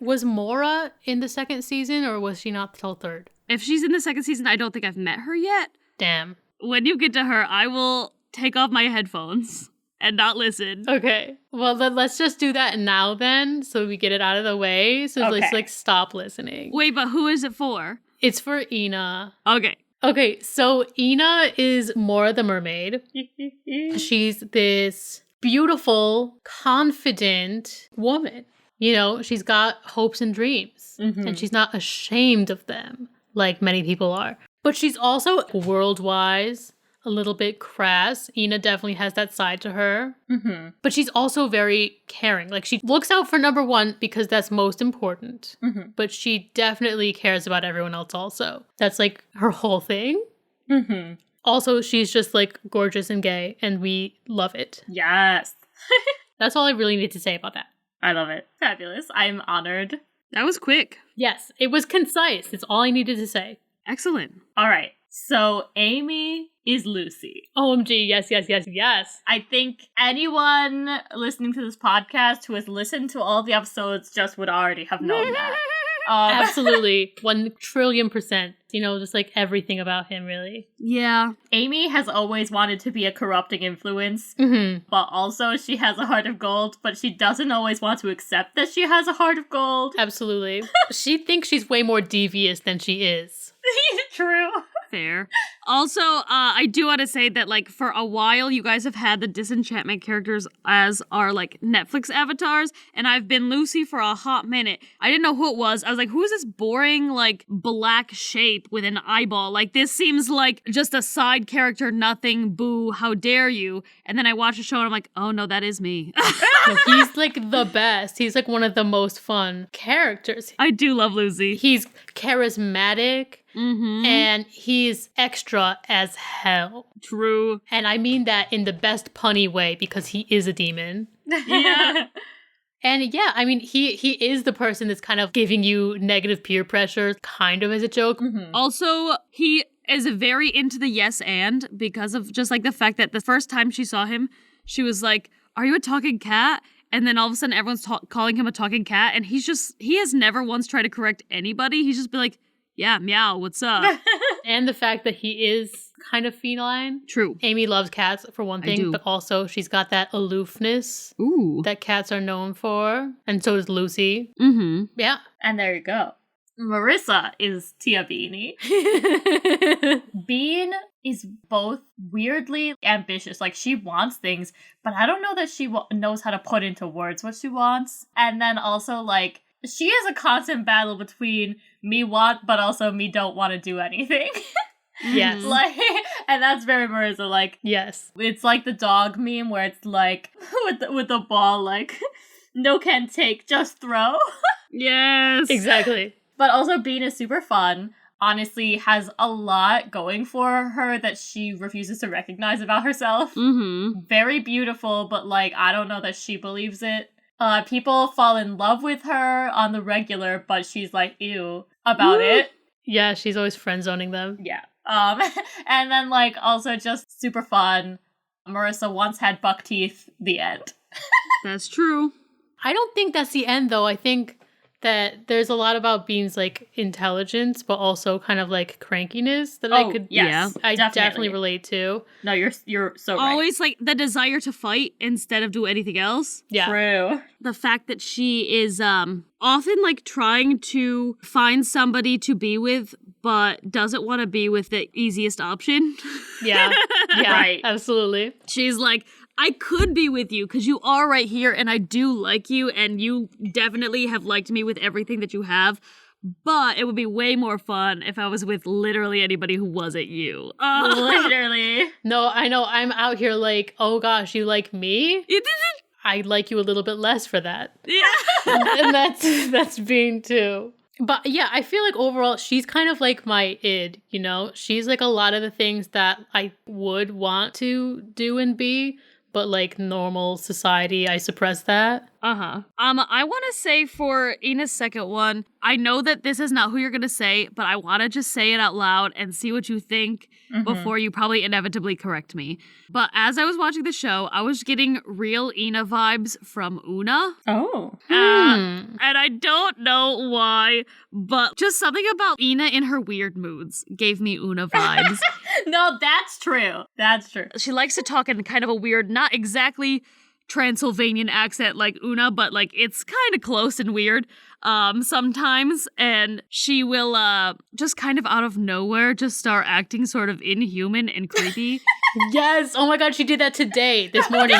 Was Mora in the second season, or was she not till third? If she's in the second season, I don't think I've met her yet. Damn. When you get to her, I will take off my headphones and not listen. Okay. Well, let's just do that now then, so we get it out of the way. So let's Okay. stop listening. Wait, but who is it for? It's for Ina. Okay. Okay, so Ina is Mora the mermaid. She's this beautiful, confident woman. She's got hopes and dreams, and she's not ashamed of them like many people are. But she's also world-wise, a little bit crass. Ina definitely has that side to her. Mm-hmm. But she's also very caring. Like, she looks out for number one because that's most important. Mm-hmm. But she definitely cares about everyone else also. That's like her whole thing. Mm-hmm. Also, she's just like gorgeous and gay, and we love it. Yes. That's all I really need to say about that. I love it. Fabulous. I'm honored. That was quick. Yes, it was concise. It's all I needed to say. Excellent. All right. So Amy is Lucy. OMG, yes. I think anyone listening to this podcast who has listened to all the episodes just would already have known that. Absolutely. 1,000,000,000%. Just like everything about him, really. Yeah. Amy has always wanted to be a corrupting influence, Mm-hmm. but also she has a heart of gold, but she doesn't always want to accept that she has a heart of gold. Absolutely. She thinks she's way more devious than she is. True. Fair. Also, I do want to say that, like, for a while, you guys have had the Disenchantment characters as our, like, Netflix avatars, and I've been Lucy for a hot minute. I didn't know who it was. I was like, who is this boring, like, black shape with an eyeball? Like, this seems like just a side character, nothing, boo, how dare you? And then I watched the show, and I'm like, oh, no, that is me. No, he's like the best. He's like one of the most fun characters. I do love Lucy. He's charismatic. Mm-hmm. And he's extra as hell. True. And I mean that in the best punny way because he is a demon. Yeah. And yeah, I mean, he is the person that's kind of giving you negative peer pressure, kind of as a joke. Mm-hmm. Also, he is very into the yes and because of just like the fact that the first time she saw him, she was like, are you a talking cat? And then all of a sudden everyone's calling him a talking cat. And he has never once tried to correct anybody. He's just been like, yeah, meow, what's up? And the fact that he is kind of feline. True. Amy loves cats for one I thing, do. but also she's got that aloofness Ooh. that cats are known for. And so does Lucy. Mm-hmm. Yeah. And there you go. Marissa is Tia Beanie. Bean is both weirdly ambitious. Like, she wants things, but I don't know that she knows how to put into words what she wants. And then also, like, she is a constant battle between me want, but also me don't want to do anything. Yes. Like, and that's very Marissa. Like, Yes. it's like the dog meme where it's like, with the ball, like, no can take, just throw. Yes. Exactly. But also Bean is super fun. Honestly, has a lot going for her that she refuses to recognize about herself. Mm-hmm. Very beautiful, but like, I don't know that she believes it. People fall in love with her on the regular, but she's like, ew, about it. Yeah, she's always friend zoning them. Yeah. And then like, also just super fun. Marissa once had buck teeth, the end. That's true. I don't think that's the end, though. I think that there's a lot about Bean's like intelligence, but also kind of like crankiness that I could I definitely relate to. No, you're so right. Always like the desire to fight instead of do anything else. Yeah. True. The fact that she is often like trying to find somebody to be with, but doesn't want to be with the easiest option. Yeah. Yeah. Right. Absolutely. She's like, I could be with you because you are right here and I do like you and you definitely have liked me with everything that you have. But it would be way more fun if I was with literally anybody who wasn't you. Literally. No, I know. I'm out here like, oh gosh, you like me? It isn't. I like you a little bit less for that. Yeah. And that's Bean too. But yeah, I feel like overall she's kind of like my id, you know? She's like a lot of the things that I would want to do and be, but like normal society, I suppress that. Uh-huh. I want to say for Ina's second one, I know that this is not who you're going to say, but I want to just say it out loud and see what you think before you probably inevitably correct me. But as I was watching the show, I was getting real Ina vibes from Una. Oh. And I don't know why, but just something about Ina in her weird moods gave me Una vibes. No, that's true. That's true. She likes to talk in kind of a weird, not exactly Transylvanian accent like Una, but like it's kind of close and weird sometimes, and she will just kind of out of nowhere just start acting sort of inhuman and creepy. Yes. Oh my god, she did that today, this morning.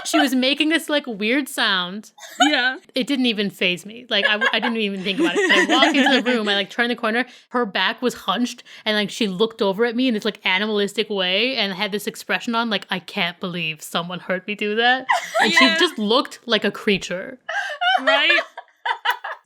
She was making this like weird sound. Yeah. It didn't even faze me. Like I didn't even think about it. I walked into the room, I like turned the corner, her back was hunched, and like she looked over at me in this like animalistic way and had this expression on like, I can't believe someone heard me do that. And she just looked like a creature. Right?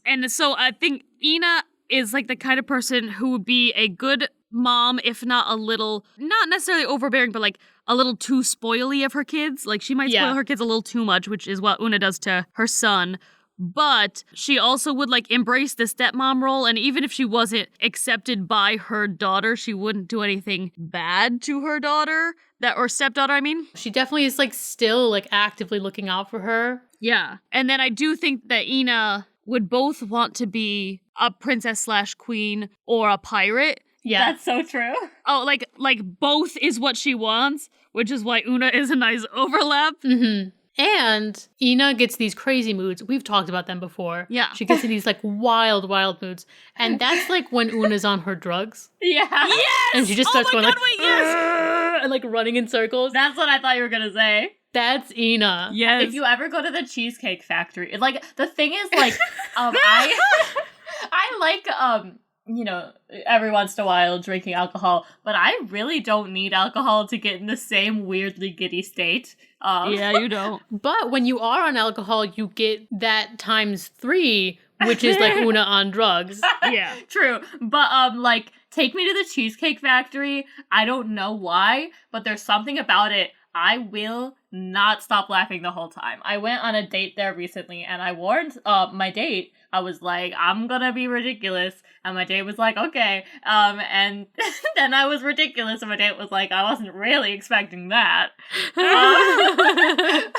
And so I think Ina is like the kind of person who would be a good mom, if not a little, not necessarily overbearing, but like a little too spoily of her kids. Like she might spoil her kids a little too much, which is what Una does to her son. But she also would like embrace the stepmom role. And even if she wasn't accepted by her daughter, she wouldn't do anything bad to her daughter. Or stepdaughter, I mean. She definitely is like still like actively looking out for her. Yeah. And then I do think that Ina would both want to be a princess/queen or a pirate. Yeah. That's so true. Oh, like both is what she wants, which is why Una is a nice overlap. Mm-hmm. And Ina gets these crazy moods. We've talked about them before. Yeah. She gets in these like wild moods. And that's like when Una's on her drugs. Yeah. Yes! And she just starts going God, like, wait, yes! and like running in circles. That's what I thought you were going to say. That's Ina. Yes. If you ever go to the Cheesecake Factory, like the thing is like I like you know, every once in a while drinking alcohol, but I really don't need alcohol to get in the same weirdly giddy state. Yeah, you don't. But when you are on alcohol, you get that times 3, which is like Una on drugs. Yeah. True. But like take me to the Cheesecake Factory. I don't know why, but there's something about it. I will not stop laughing the whole time. I went on a date there recently and I warned my date. I was like, I'm gonna be ridiculous. And my date was like, okay. And then I was ridiculous and my date was like, I wasn't really expecting that. I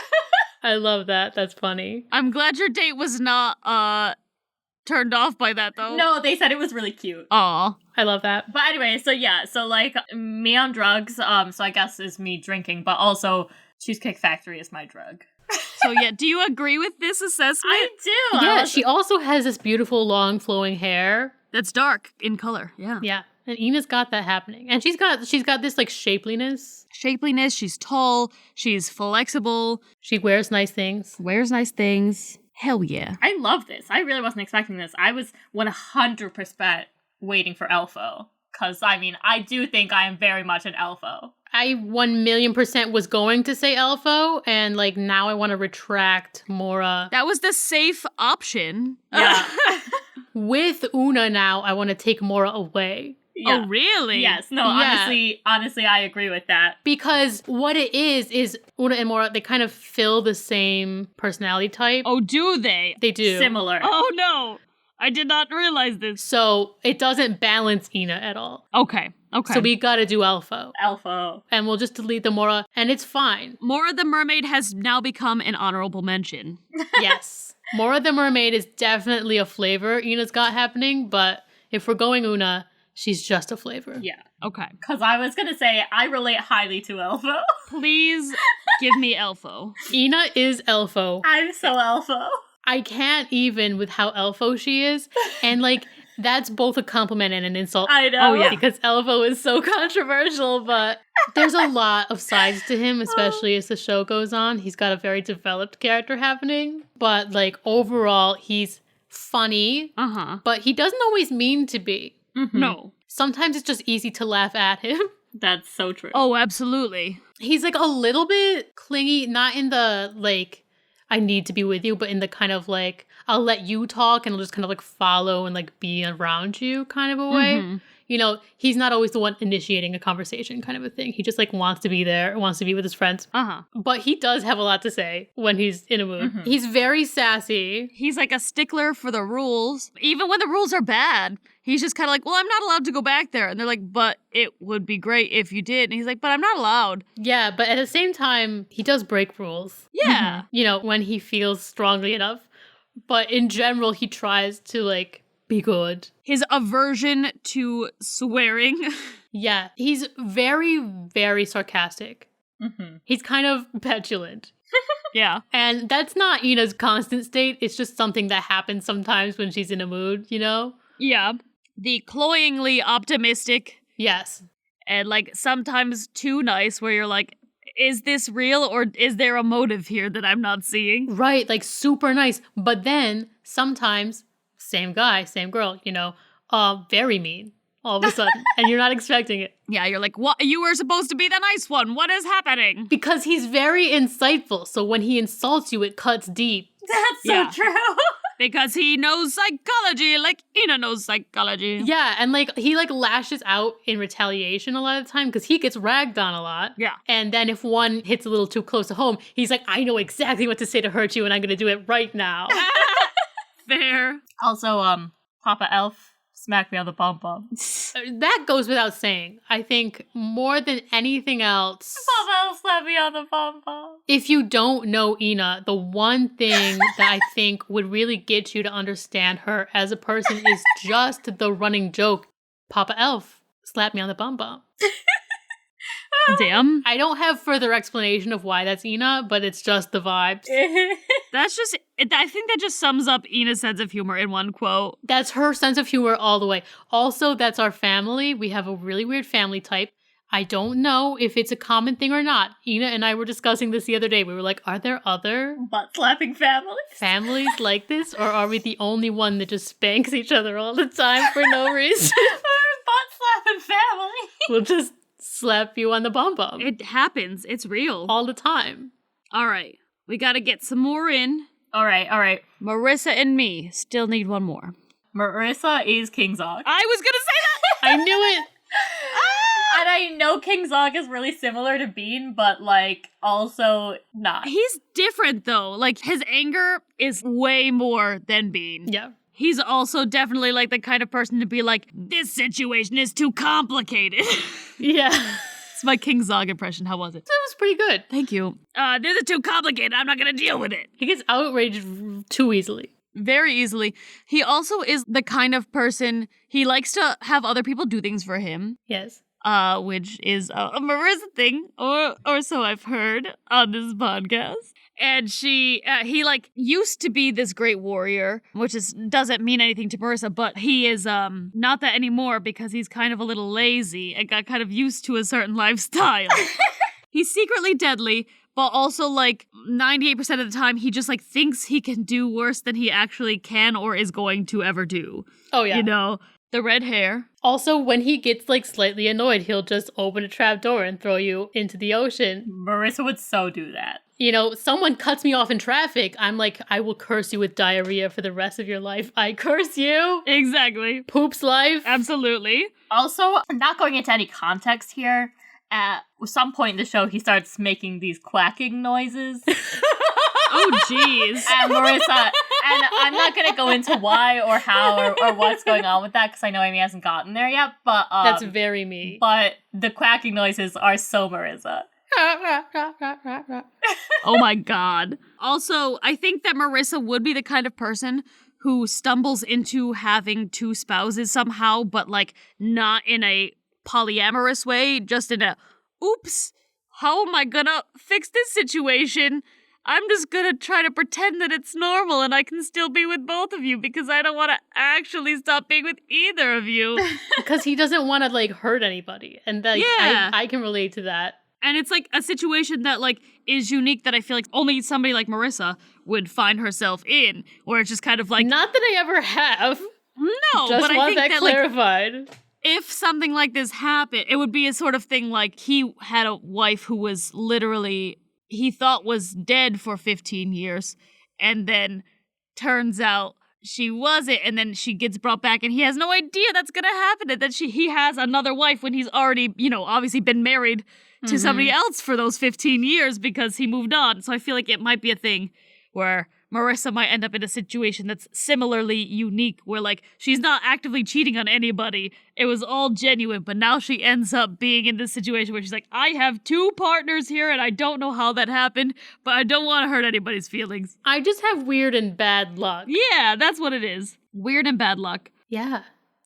love that. That's funny. I'm glad your date was not turned off by that though. No, they said it was really cute. Aw. I love that. But anyway, so yeah, so like me on drugs, so I guess is me drinking, but also Cheesecake Factory is my drug. So yeah, do you agree with this assessment? I do. Yeah, she also has this beautiful long flowing hair. That's dark in color. Yeah. Yeah. And Ina's got that happening. And she's got this like shapeliness. Shapeliness, she's tall, she's flexible, She wears nice things. wears nice things. Hell yeah. I love this. I really wasn't expecting this. I was 100% waiting for Elfo. Because, I mean, I do think I am very much an Elfo. I 1,000,000% was going to say Elfo, and like now I want to retract Mora. That was the safe option. Yeah. With Una now, I want to take Mora away. Yeah. Oh, really? Yes. No, Yeah. honestly, I agree with that. Because what it is Una and Mora, they kind of fill the same personality type. Oh, do they? They do. Similar. Oh, no. I did not realize this. So it doesn't balance Ina at all. Okay. Okay. So we gotta do Elfo. Elfo. And we'll just delete the Mora, and it's fine. Mora the Mermaid has now become an honorable mention. Yes. Mora the Mermaid is definitely a flavor Ina's got happening, but if we're going Una, she's just a flavor. Yeah. Okay. Because I was going to say, I relate highly to Elfo. Please give me Elfo. Ina is Elfo. I'm so Elfo. I can't even with how Elfo she is. And like, that's both a compliment and an insult. I know. Oh, yeah. Because Elfo is so controversial, but there's a lot of sides to him, especially as the show goes on. He's got a very developed character happening. But like, overall, he's funny, but he doesn't always mean to be. Mm-hmm. No. Sometimes it's just easy to laugh at him. That's so true. Oh, absolutely. He's like a little bit clingy, not in the like, I need to be with you, but in the kind of like, I'll let you talk and I'll just kind of like follow and like be around you kind of a way. Mm-hmm. You know, he's not always the one initiating a conversation kind of a thing. He just like wants to be there, wants to be with his friends. But he does have a lot to say when he's in a mood. Mm-hmm. He's very sassy. He's like a stickler for the rules. Even when the rules are bad, he's just kind of like, well, I'm not allowed to go back there. And they're like, but it would be great if you did. And he's like, but I'm not allowed. Yeah, but at the same time, he does break rules. Yeah. You know, when he feels strongly enough. But in general, he tries to like be good. His aversion to swearing. Yeah, he's very, very sarcastic. Mm-hmm. He's kind of petulant. Yeah. And that's not Ina's constant state. It's just something that happens sometimes when she's in a mood, you know? Yeah. The cloyingly optimistic Yes. and like sometimes too nice where you're like, is this real or is there a motive here that I'm not seeing? Right, like super nice. But then sometimes, same guy, same girl, you know, very mean all of a sudden. And you're not expecting it. Yeah, you're like, what? You were supposed to be the nice one. What is happening? Because he's very insightful. So when he insults you, it cuts deep. That's Yeah. so true. Because he knows psychology like Ina knows psychology. Yeah, and like he like lashes out in retaliation a lot of the time because he gets ragged on a lot. Yeah. And then if one hits a little too close to home, he's like, I know exactly what to say to hurt you and I'm going to do it right now. Fair. Also, Papa Elf smacked me on the bum-bum. That goes without saying. I think more than anything else, Papa Elf slapped me on the bum-bum. if you don't know Ina, the one thing that I think would really get you to understand her as a person is just the running joke. Papa Elf slapped me on the bum-bum. Damn. I don't have further explanation of why that's Ina, but it's just the vibes. That's just, I think that just sums up Ina's sense of humor in one quote. That's her sense of humor all the way. Also, that's our family. We have a really weird family type. I don't know if it's a common thing or not. Ina and I were discussing this the other day. We were like, are there other Butt-slapping families? families like this? Or are we the only one that just spanks each other all the time for no reason? Butt-slapping family. We'll just slap you on the bum-bum It happens. It's real. all the time. All right. We got to get some more in. All right. Marissa and me still need one more. Marissa is King Zog. I was going to say that. I knew it. And I know King Zog is really similar to Bean, but, like, also not. He's different, though. Like, his anger is way more than Bean. Yeah. He's also definitely, like, the kind of person to be like, this situation is too complicated. Yeah. It's my King Zog impression. How was it? That was pretty good. Thank you. This is too complicated. I'm not going to deal with it. He gets outraged too easily. Very easily. He also is the kind of person, he likes to have other people do things for him. Yes. Which is a Marissa thing, or so I've heard on this podcast. And he like used to be this great warrior, which doesn't mean anything to Marissa, but he is not that anymore because he's kind of a little lazy and got kind of used to a certain lifestyle. He's secretly deadly, but also like 98% of the time he just like thinks he can do worse than he actually can or is going to ever do. Oh, yeah. You know, the red hair. Also, when he gets like slightly annoyed, he'll just open a trap door and throw you into the ocean. Marissa would so do that. You know, someone cuts me off in traffic. I'm like, I will curse you with diarrhea for the rest of your life. I curse you. Exactly. Poops life. Absolutely. Also, not going into any context here, at some point in the show, he starts making these quacking noises. Oh, jeez. And Marissa, and I'm not going to go into why or how or what's going on with that, because I know Amy hasn't gotten there yet, but... That's very me. But the quacking noises are so Marissa. Oh my god. Also, I think that Marissa would be the kind of person who stumbles into having two spouses somehow, but like not in a polyamorous way, just in a, oops, how am I gonna fix this situation? I'm just gonna try to pretend that it's normal and I can still be with both of you because I don't want to actually stop being with either of you. Because he doesn't want to like hurt anybody. And like, Yeah. I can relate to that. And it's like a situation that like is unique that I feel like only somebody like Marissa would find herself in, where it's just kind of like, Not that I ever have. no, Just but I want think that like clarified. if something like this happened, it would be a sort of thing like he had a wife who was literally, he thought was dead for 15 years, and then turns out she wasn't, and then she gets brought back, and he has no idea that's gonna happen, and that he has another wife when he's already, obviously been married to somebody else for those 15 years because he moved on. So I feel like it might be a thing where Marissa might end up in a situation that's similarly unique, where like she's not actively cheating on anybody. It was all genuine, but now she ends up being in this situation where she's like, I have two partners here and I don't know how that happened, but I don't want to hurt anybody's feelings. I just have weird and bad luck. Yeah, that's what it is. Weird and bad luck. Yeah.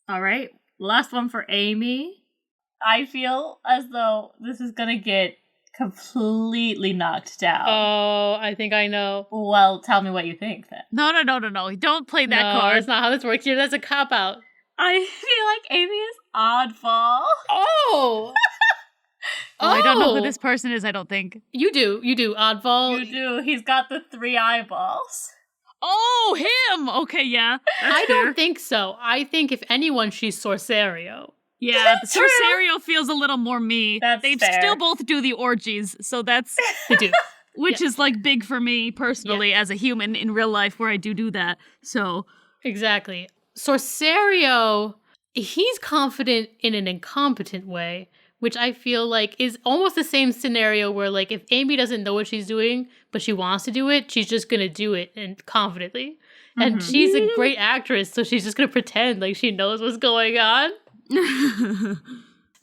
All right, last one for Amy. I feel as though this is gonna get completely knocked down. Oh, I think I know. Well, tell me what you think then. No. Don't play that No, card. that's not how this works here. That's a cop-out. I feel like Amy is oddball. Oh! Oh, I don't know who this person is, I don't think. You do. Oddball. You do. He's got the 3 eyeballs. Oh, him! Okay, yeah. That's I fair. don't think so. I think if anyone, she's Sorcerio. Yeah, True. Sorcerio feels a little more me. That's They fair. still both do the orgies, so that's They do. which Yes. is like big for me personally as a human in real life where I do that. So Exactly. Sorcerio, he's confident in an incompetent way, which I feel like is almost the same scenario where like if Amy doesn't know what she's doing, but she wants to do it, she's just gonna do it and confidently. And she's a great actress, so she's just gonna pretend like she knows what's going on.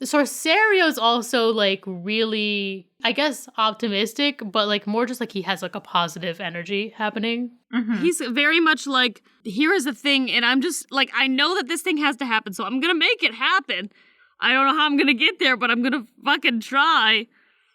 Sorcerio's also like really, I guess, optimistic, but like more just like he has like a positive energy happening. he's very much like, here is a thing, and I'm just like, I know that this thing has to happen, so I'm gonna make it happen. I don't know how I'm gonna get there, but I'm gonna fucking try.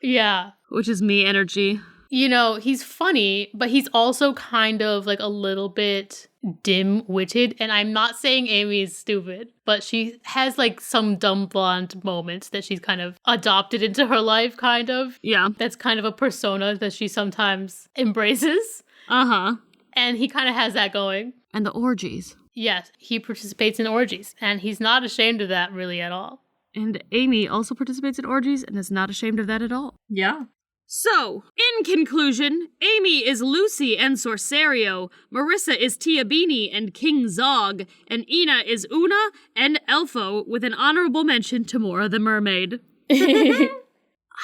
Yeah. Which is me energy. You know, he's funny, but he's also kind of like a little bit dim-witted. And I'm not saying Amy is stupid, but she has like some dumb blonde moments that she's kind of adopted into her life, kind of. Yeah. That's kind of a persona that she sometimes embraces. Uh-huh. And he kind of has that going. And the orgies. Yes, he participates in orgies, and he's not ashamed of that really at all. And Amy also participates in orgies and is not ashamed of that at all. Yeah. So, in conclusion, Amy is Lucy and Sorcerio, Marissa is Tiabini and King Zog, and Ina is Una and Elfo, with an honorable mention to Mora the Mermaid.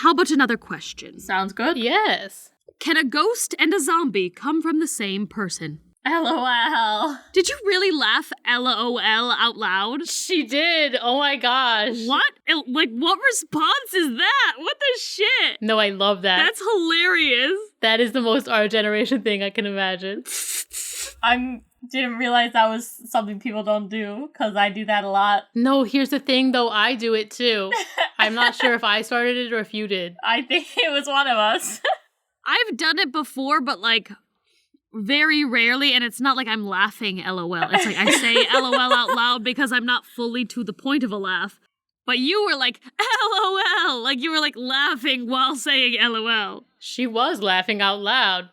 How about another question? Sounds good. Yes. Can a ghost and a zombie come from the same person? LOL. Did you really laugh LOL out loud? She did. Oh my gosh. What? Like, what response is that? What the shit? No, I love that. That's hilarious. That is the most our generation thing I can imagine. Didn't realize that was something people don't do, because I do that a lot. No, here's the thing though, I do it too. I'm not sure if I started it or if you did. I think it was one of us. I've done it before, but like very rarely, and it's not like I'm laughing LOL. It's like I say LOL out loud because I'm not fully to the point of a laugh. But you were like, LOL! Like you were like laughing while saying LOL. She was laughing out loud.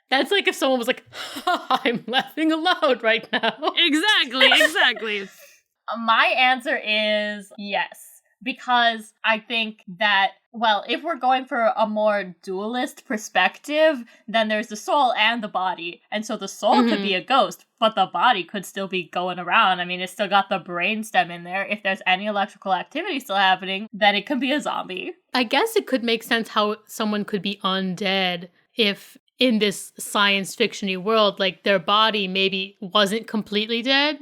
That's like if someone was like, I'm laughing aloud right now. Exactly. My answer is yes. Because I think that, well, if we're going for a more dualist perspective, then there's the soul and the body. And so the soul could be a ghost, but the body could still be going around. I mean, it's still got the brainstem in there. If there's any electrical activity still happening, then it could be a zombie. I guess it could make sense how someone could be undead if in this science fiction-y world, like their body maybe wasn't completely dead,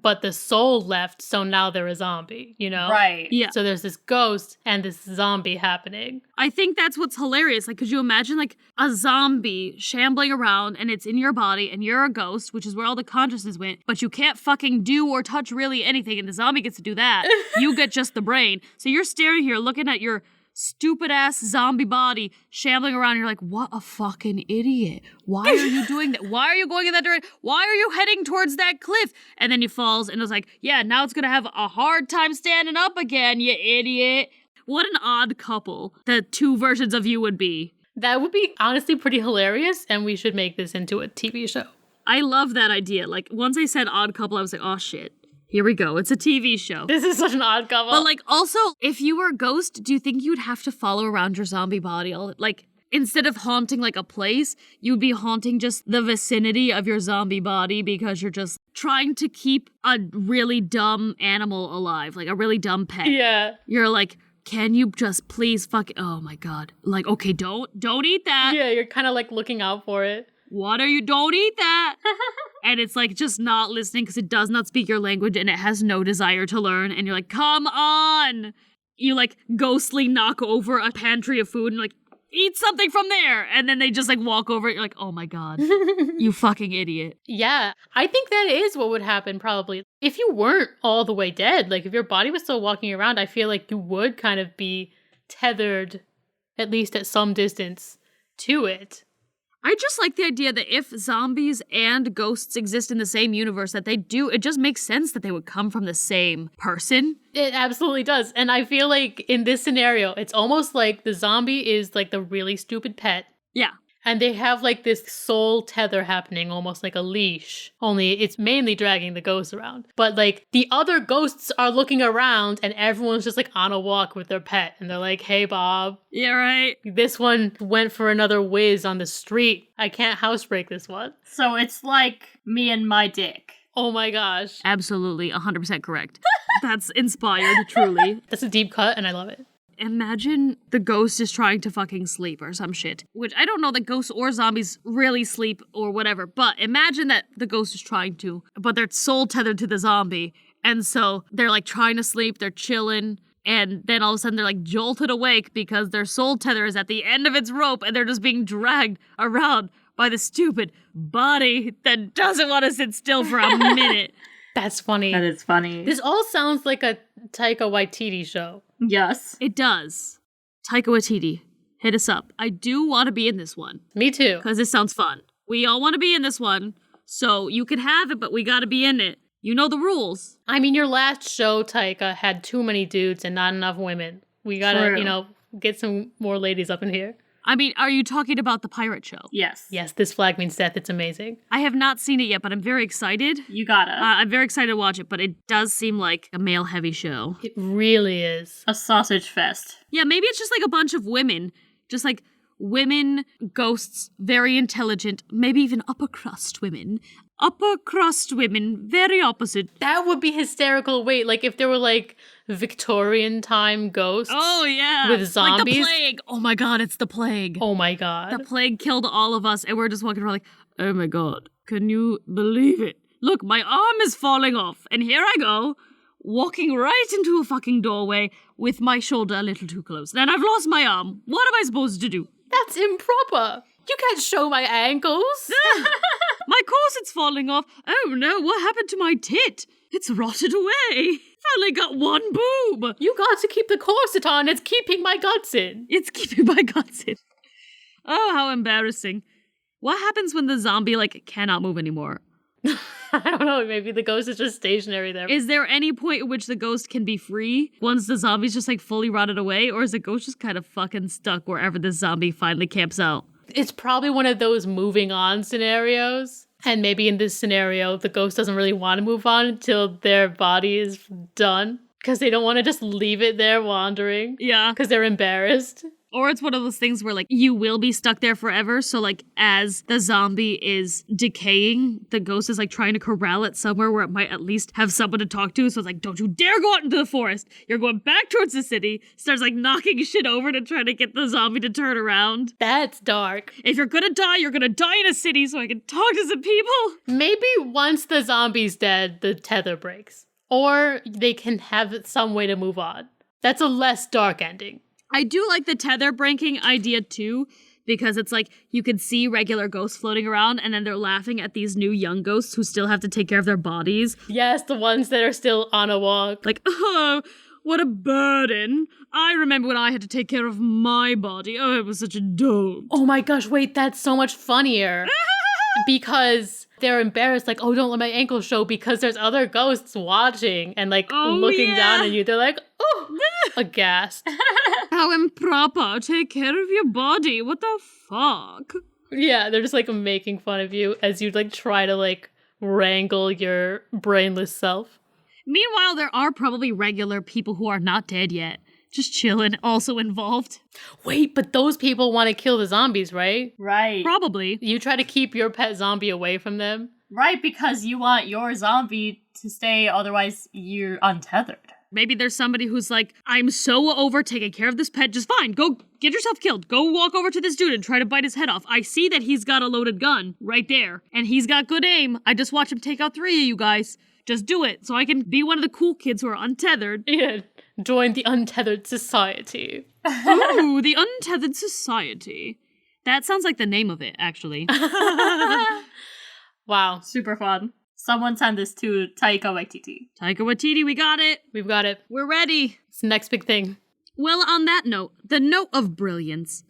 but the soul left, so now they're a zombie, you know? Right. Yeah. So there's this ghost and this zombie happening. I think that's what's hilarious. Like, could you imagine, like, a zombie shambling around and it's in your body and you're a ghost, which is where all the consciousness went, but you can't fucking do or touch really anything, and the zombie gets to do that. You get just the brain. So you're staring here looking at your stupid ass zombie body shambling around. You're like, what a fucking idiot. Why are you doing that? Why are you going in that direction? Why are you heading towards that cliff? And then he falls and it's like, yeah, now it's gonna have a hard time standing up again, you idiot. What an odd couple the two versions of you would be. That would be honestly pretty hilarious, and we should make this into a TV show. I love that idea. Like, once I said odd couple, I was like, oh shit. Here we go. It's a TV show. This is such an odd couple. But, like, also, if you were a ghost, do you think you'd have to follow around your zombie body? Like, instead of haunting, like, a place, you'd be haunting just the vicinity of your zombie body because you're just trying to keep a really dumb animal alive, like a really dumb pet. Yeah. You're like, can you just please oh my God. Like, okay, don't eat that. Yeah, you're kind of, like, looking out for it. Don't eat that. And it's like just not listening because it does not speak your language and it has no desire to learn. And you're like, come on. You like ghostly knock over a pantry of food and like, eat something from there. And then they just like walk over it. You're like, oh my God, you fucking idiot. Yeah, I think that is what would happen probably. If you weren't all the way dead, like if your body was still walking around, I feel like you would kind of be tethered, at least at some distance, to it. I just like the idea that if zombies and ghosts exist in the same universe, that they do, it just makes sense that they would come from the same person. It absolutely does. And I feel like in this scenario, it's almost like the zombie is like the really stupid pet. Yeah. And they have like this soul tether happening, almost like a leash. Only it's mainly dragging the ghosts around. But like the other ghosts are looking around and everyone's just like on a walk with their pet. And they're like, hey, Bob. Yeah, right. This one went for another whiz on the street. I can't housebreak this one. So it's like me and my dick. Oh my gosh. Absolutely, 100% correct. That's inspired, truly. That's a deep cut and I love it. Imagine the ghost is trying to fucking sleep or some shit. Which I don't know that ghosts or zombies really sleep or whatever, but imagine that the ghost is trying to, but they're soul tethered to the zombie. And so they're like trying to sleep, they're chilling, and then all of a sudden they're like jolted awake because their soul tether is at the end of its rope and they're just being dragged around by the stupid body that doesn't want to sit still for a minute. That's funny. That is funny. This all sounds like a Taika Waititi show. Yes. It does. Taika Waititi, hit us up. I do want to be in this one. Me too. Because this sounds fun. We all want to be in this one. So you could have it, but we got to be in it. You know the rules. I mean, your last show, Taika, had too many dudes and not enough women. We gotta, True. Get some more ladies up in here. I mean, are you talking about the pirate show? Yes. Yes, This Flag Means Death. It's amazing. I have not seen it yet, but I'm very excited. You gotta. I'm very excited to watch it, but it does seem like a male-heavy show. It really is. A sausage fest. Yeah, maybe it's just like a bunch of women. Just like women, ghosts, very intelligent, maybe even upper crust women. Upper crust women, very opposite. That would be hysterical. Wait, like if there were like Victorian time ghosts. Oh, yeah. With zombies. Like the plague. Oh my God, it's the plague. Oh my God. The plague killed all of us, and we're just walking around like, oh my God, can you believe it? Look, my arm is falling off, and here I go, walking right into a fucking doorway with my shoulder a little too close. And I've lost my arm. What am I supposed to do? That's improper. You can't show my ankles. My corset's falling off. Oh no, what happened to my tit? It's rotted away. I've only got one boob. You got to keep the corset on. It's keeping my guts in. It's keeping my guts in. Oh, how embarrassing. What happens when the zombie, cannot move anymore? I don't know. Maybe the ghost is just stationary there. Is there any point at which the ghost can be free once the zombie's just, fully rotted away? Or is the ghost just kind of fucking stuck wherever the zombie finally camps out? It's probably one of those moving on scenarios. And maybe in this scenario, the ghost doesn't really want to move on until their body is done. Because they don't want to just leave it there wandering. Yeah. Because they're embarrassed. Or it's one of those things where, like, you will be stuck there forever. So, like, as the zombie is decaying, the ghost is, like, trying to corral it somewhere where it might at least have someone to talk to. So it's like, don't you dare go out into the forest. You're going back towards the city. Starts, like, knocking shit over to try to get the zombie to turn around. That's dark. If you're gonna die, you're gonna die in a city so I can talk to some people. Maybe once the zombie's dead, the tether breaks. Or they can have some way to move on. That's a less dark ending. I do like the tether breaking idea too, because it's like you could see regular ghosts floating around and then they're laughing at these new young ghosts who still have to take care of their bodies. Yes, the ones that are still on a walk. Like, oh, what a burden. I remember when I had to take care of my body. Oh, it was such a dope. Oh my gosh, wait, that's so much funnier. Because they're embarrassed, like, oh, don't let my ankle show, because there's other ghosts watching and, like, looking down at you. They're like, oh, aghast. How improper. Take care of your body. What the fuck? Yeah, they're just, like, making fun of you as you, like, try to, like, wrangle your brainless self. Meanwhile, there are probably regular people who are not dead yet. Just chilling, also involved. Wait, but those people want to kill the zombies, right? Right. Probably. You try to keep your pet zombie away from them? Right, because you want your zombie to stay, otherwise you're untethered. Maybe there's somebody who's like, I'm so over taking care of this pet, just fine, go get yourself killed. Go walk over to this dude and try to bite his head off. I see that he's got a loaded gun right there, and he's got good aim. I just watched him take out 3 of you guys. Just do it, so I can be one of the cool kids who are untethered. Yeah, join the Untethered Society. Ooh, the Untethered Society. That sounds like the name of it, actually. Wow. Super fun. Someone send this to Taika Waititi. Taika Waititi, we got it. We've got it. We're ready. It's the next big thing. Well, on that note, the note of brilliance.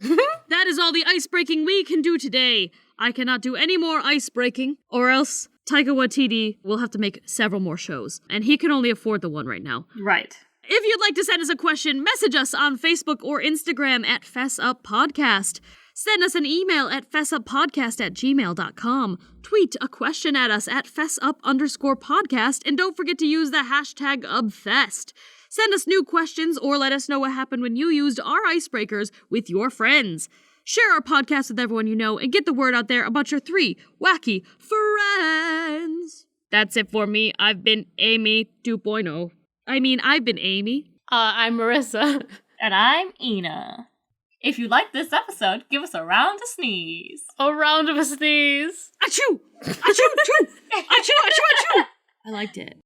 That is all the ice-breaking we can do today. I cannot do any more ice-breaking, or else Taika Waititi will have to make several more shows, and he can only afford the one right now. Right. If you'd like to send us a question, message us on Facebook or Instagram at Fess Up Podcast. Send us an email at fessuppodcast@gmail.com. Tweet a question at us at fessup_podcast, and don't forget to use the hashtag #Obfest. Send us new questions or let us know what happened when you used our icebreakers with your friends. Share our podcast with everyone you know and get the word out there about your 3 wacky friends. That's it for me. I've been Amy 2.0. I've been Amy. I'm Marissa. And I'm Ina. If you liked this episode, give us a round of sneeze. A round of a sneeze. Achoo! Achoo! Achoo! Achoo! Achoo! Achoo! I liked it.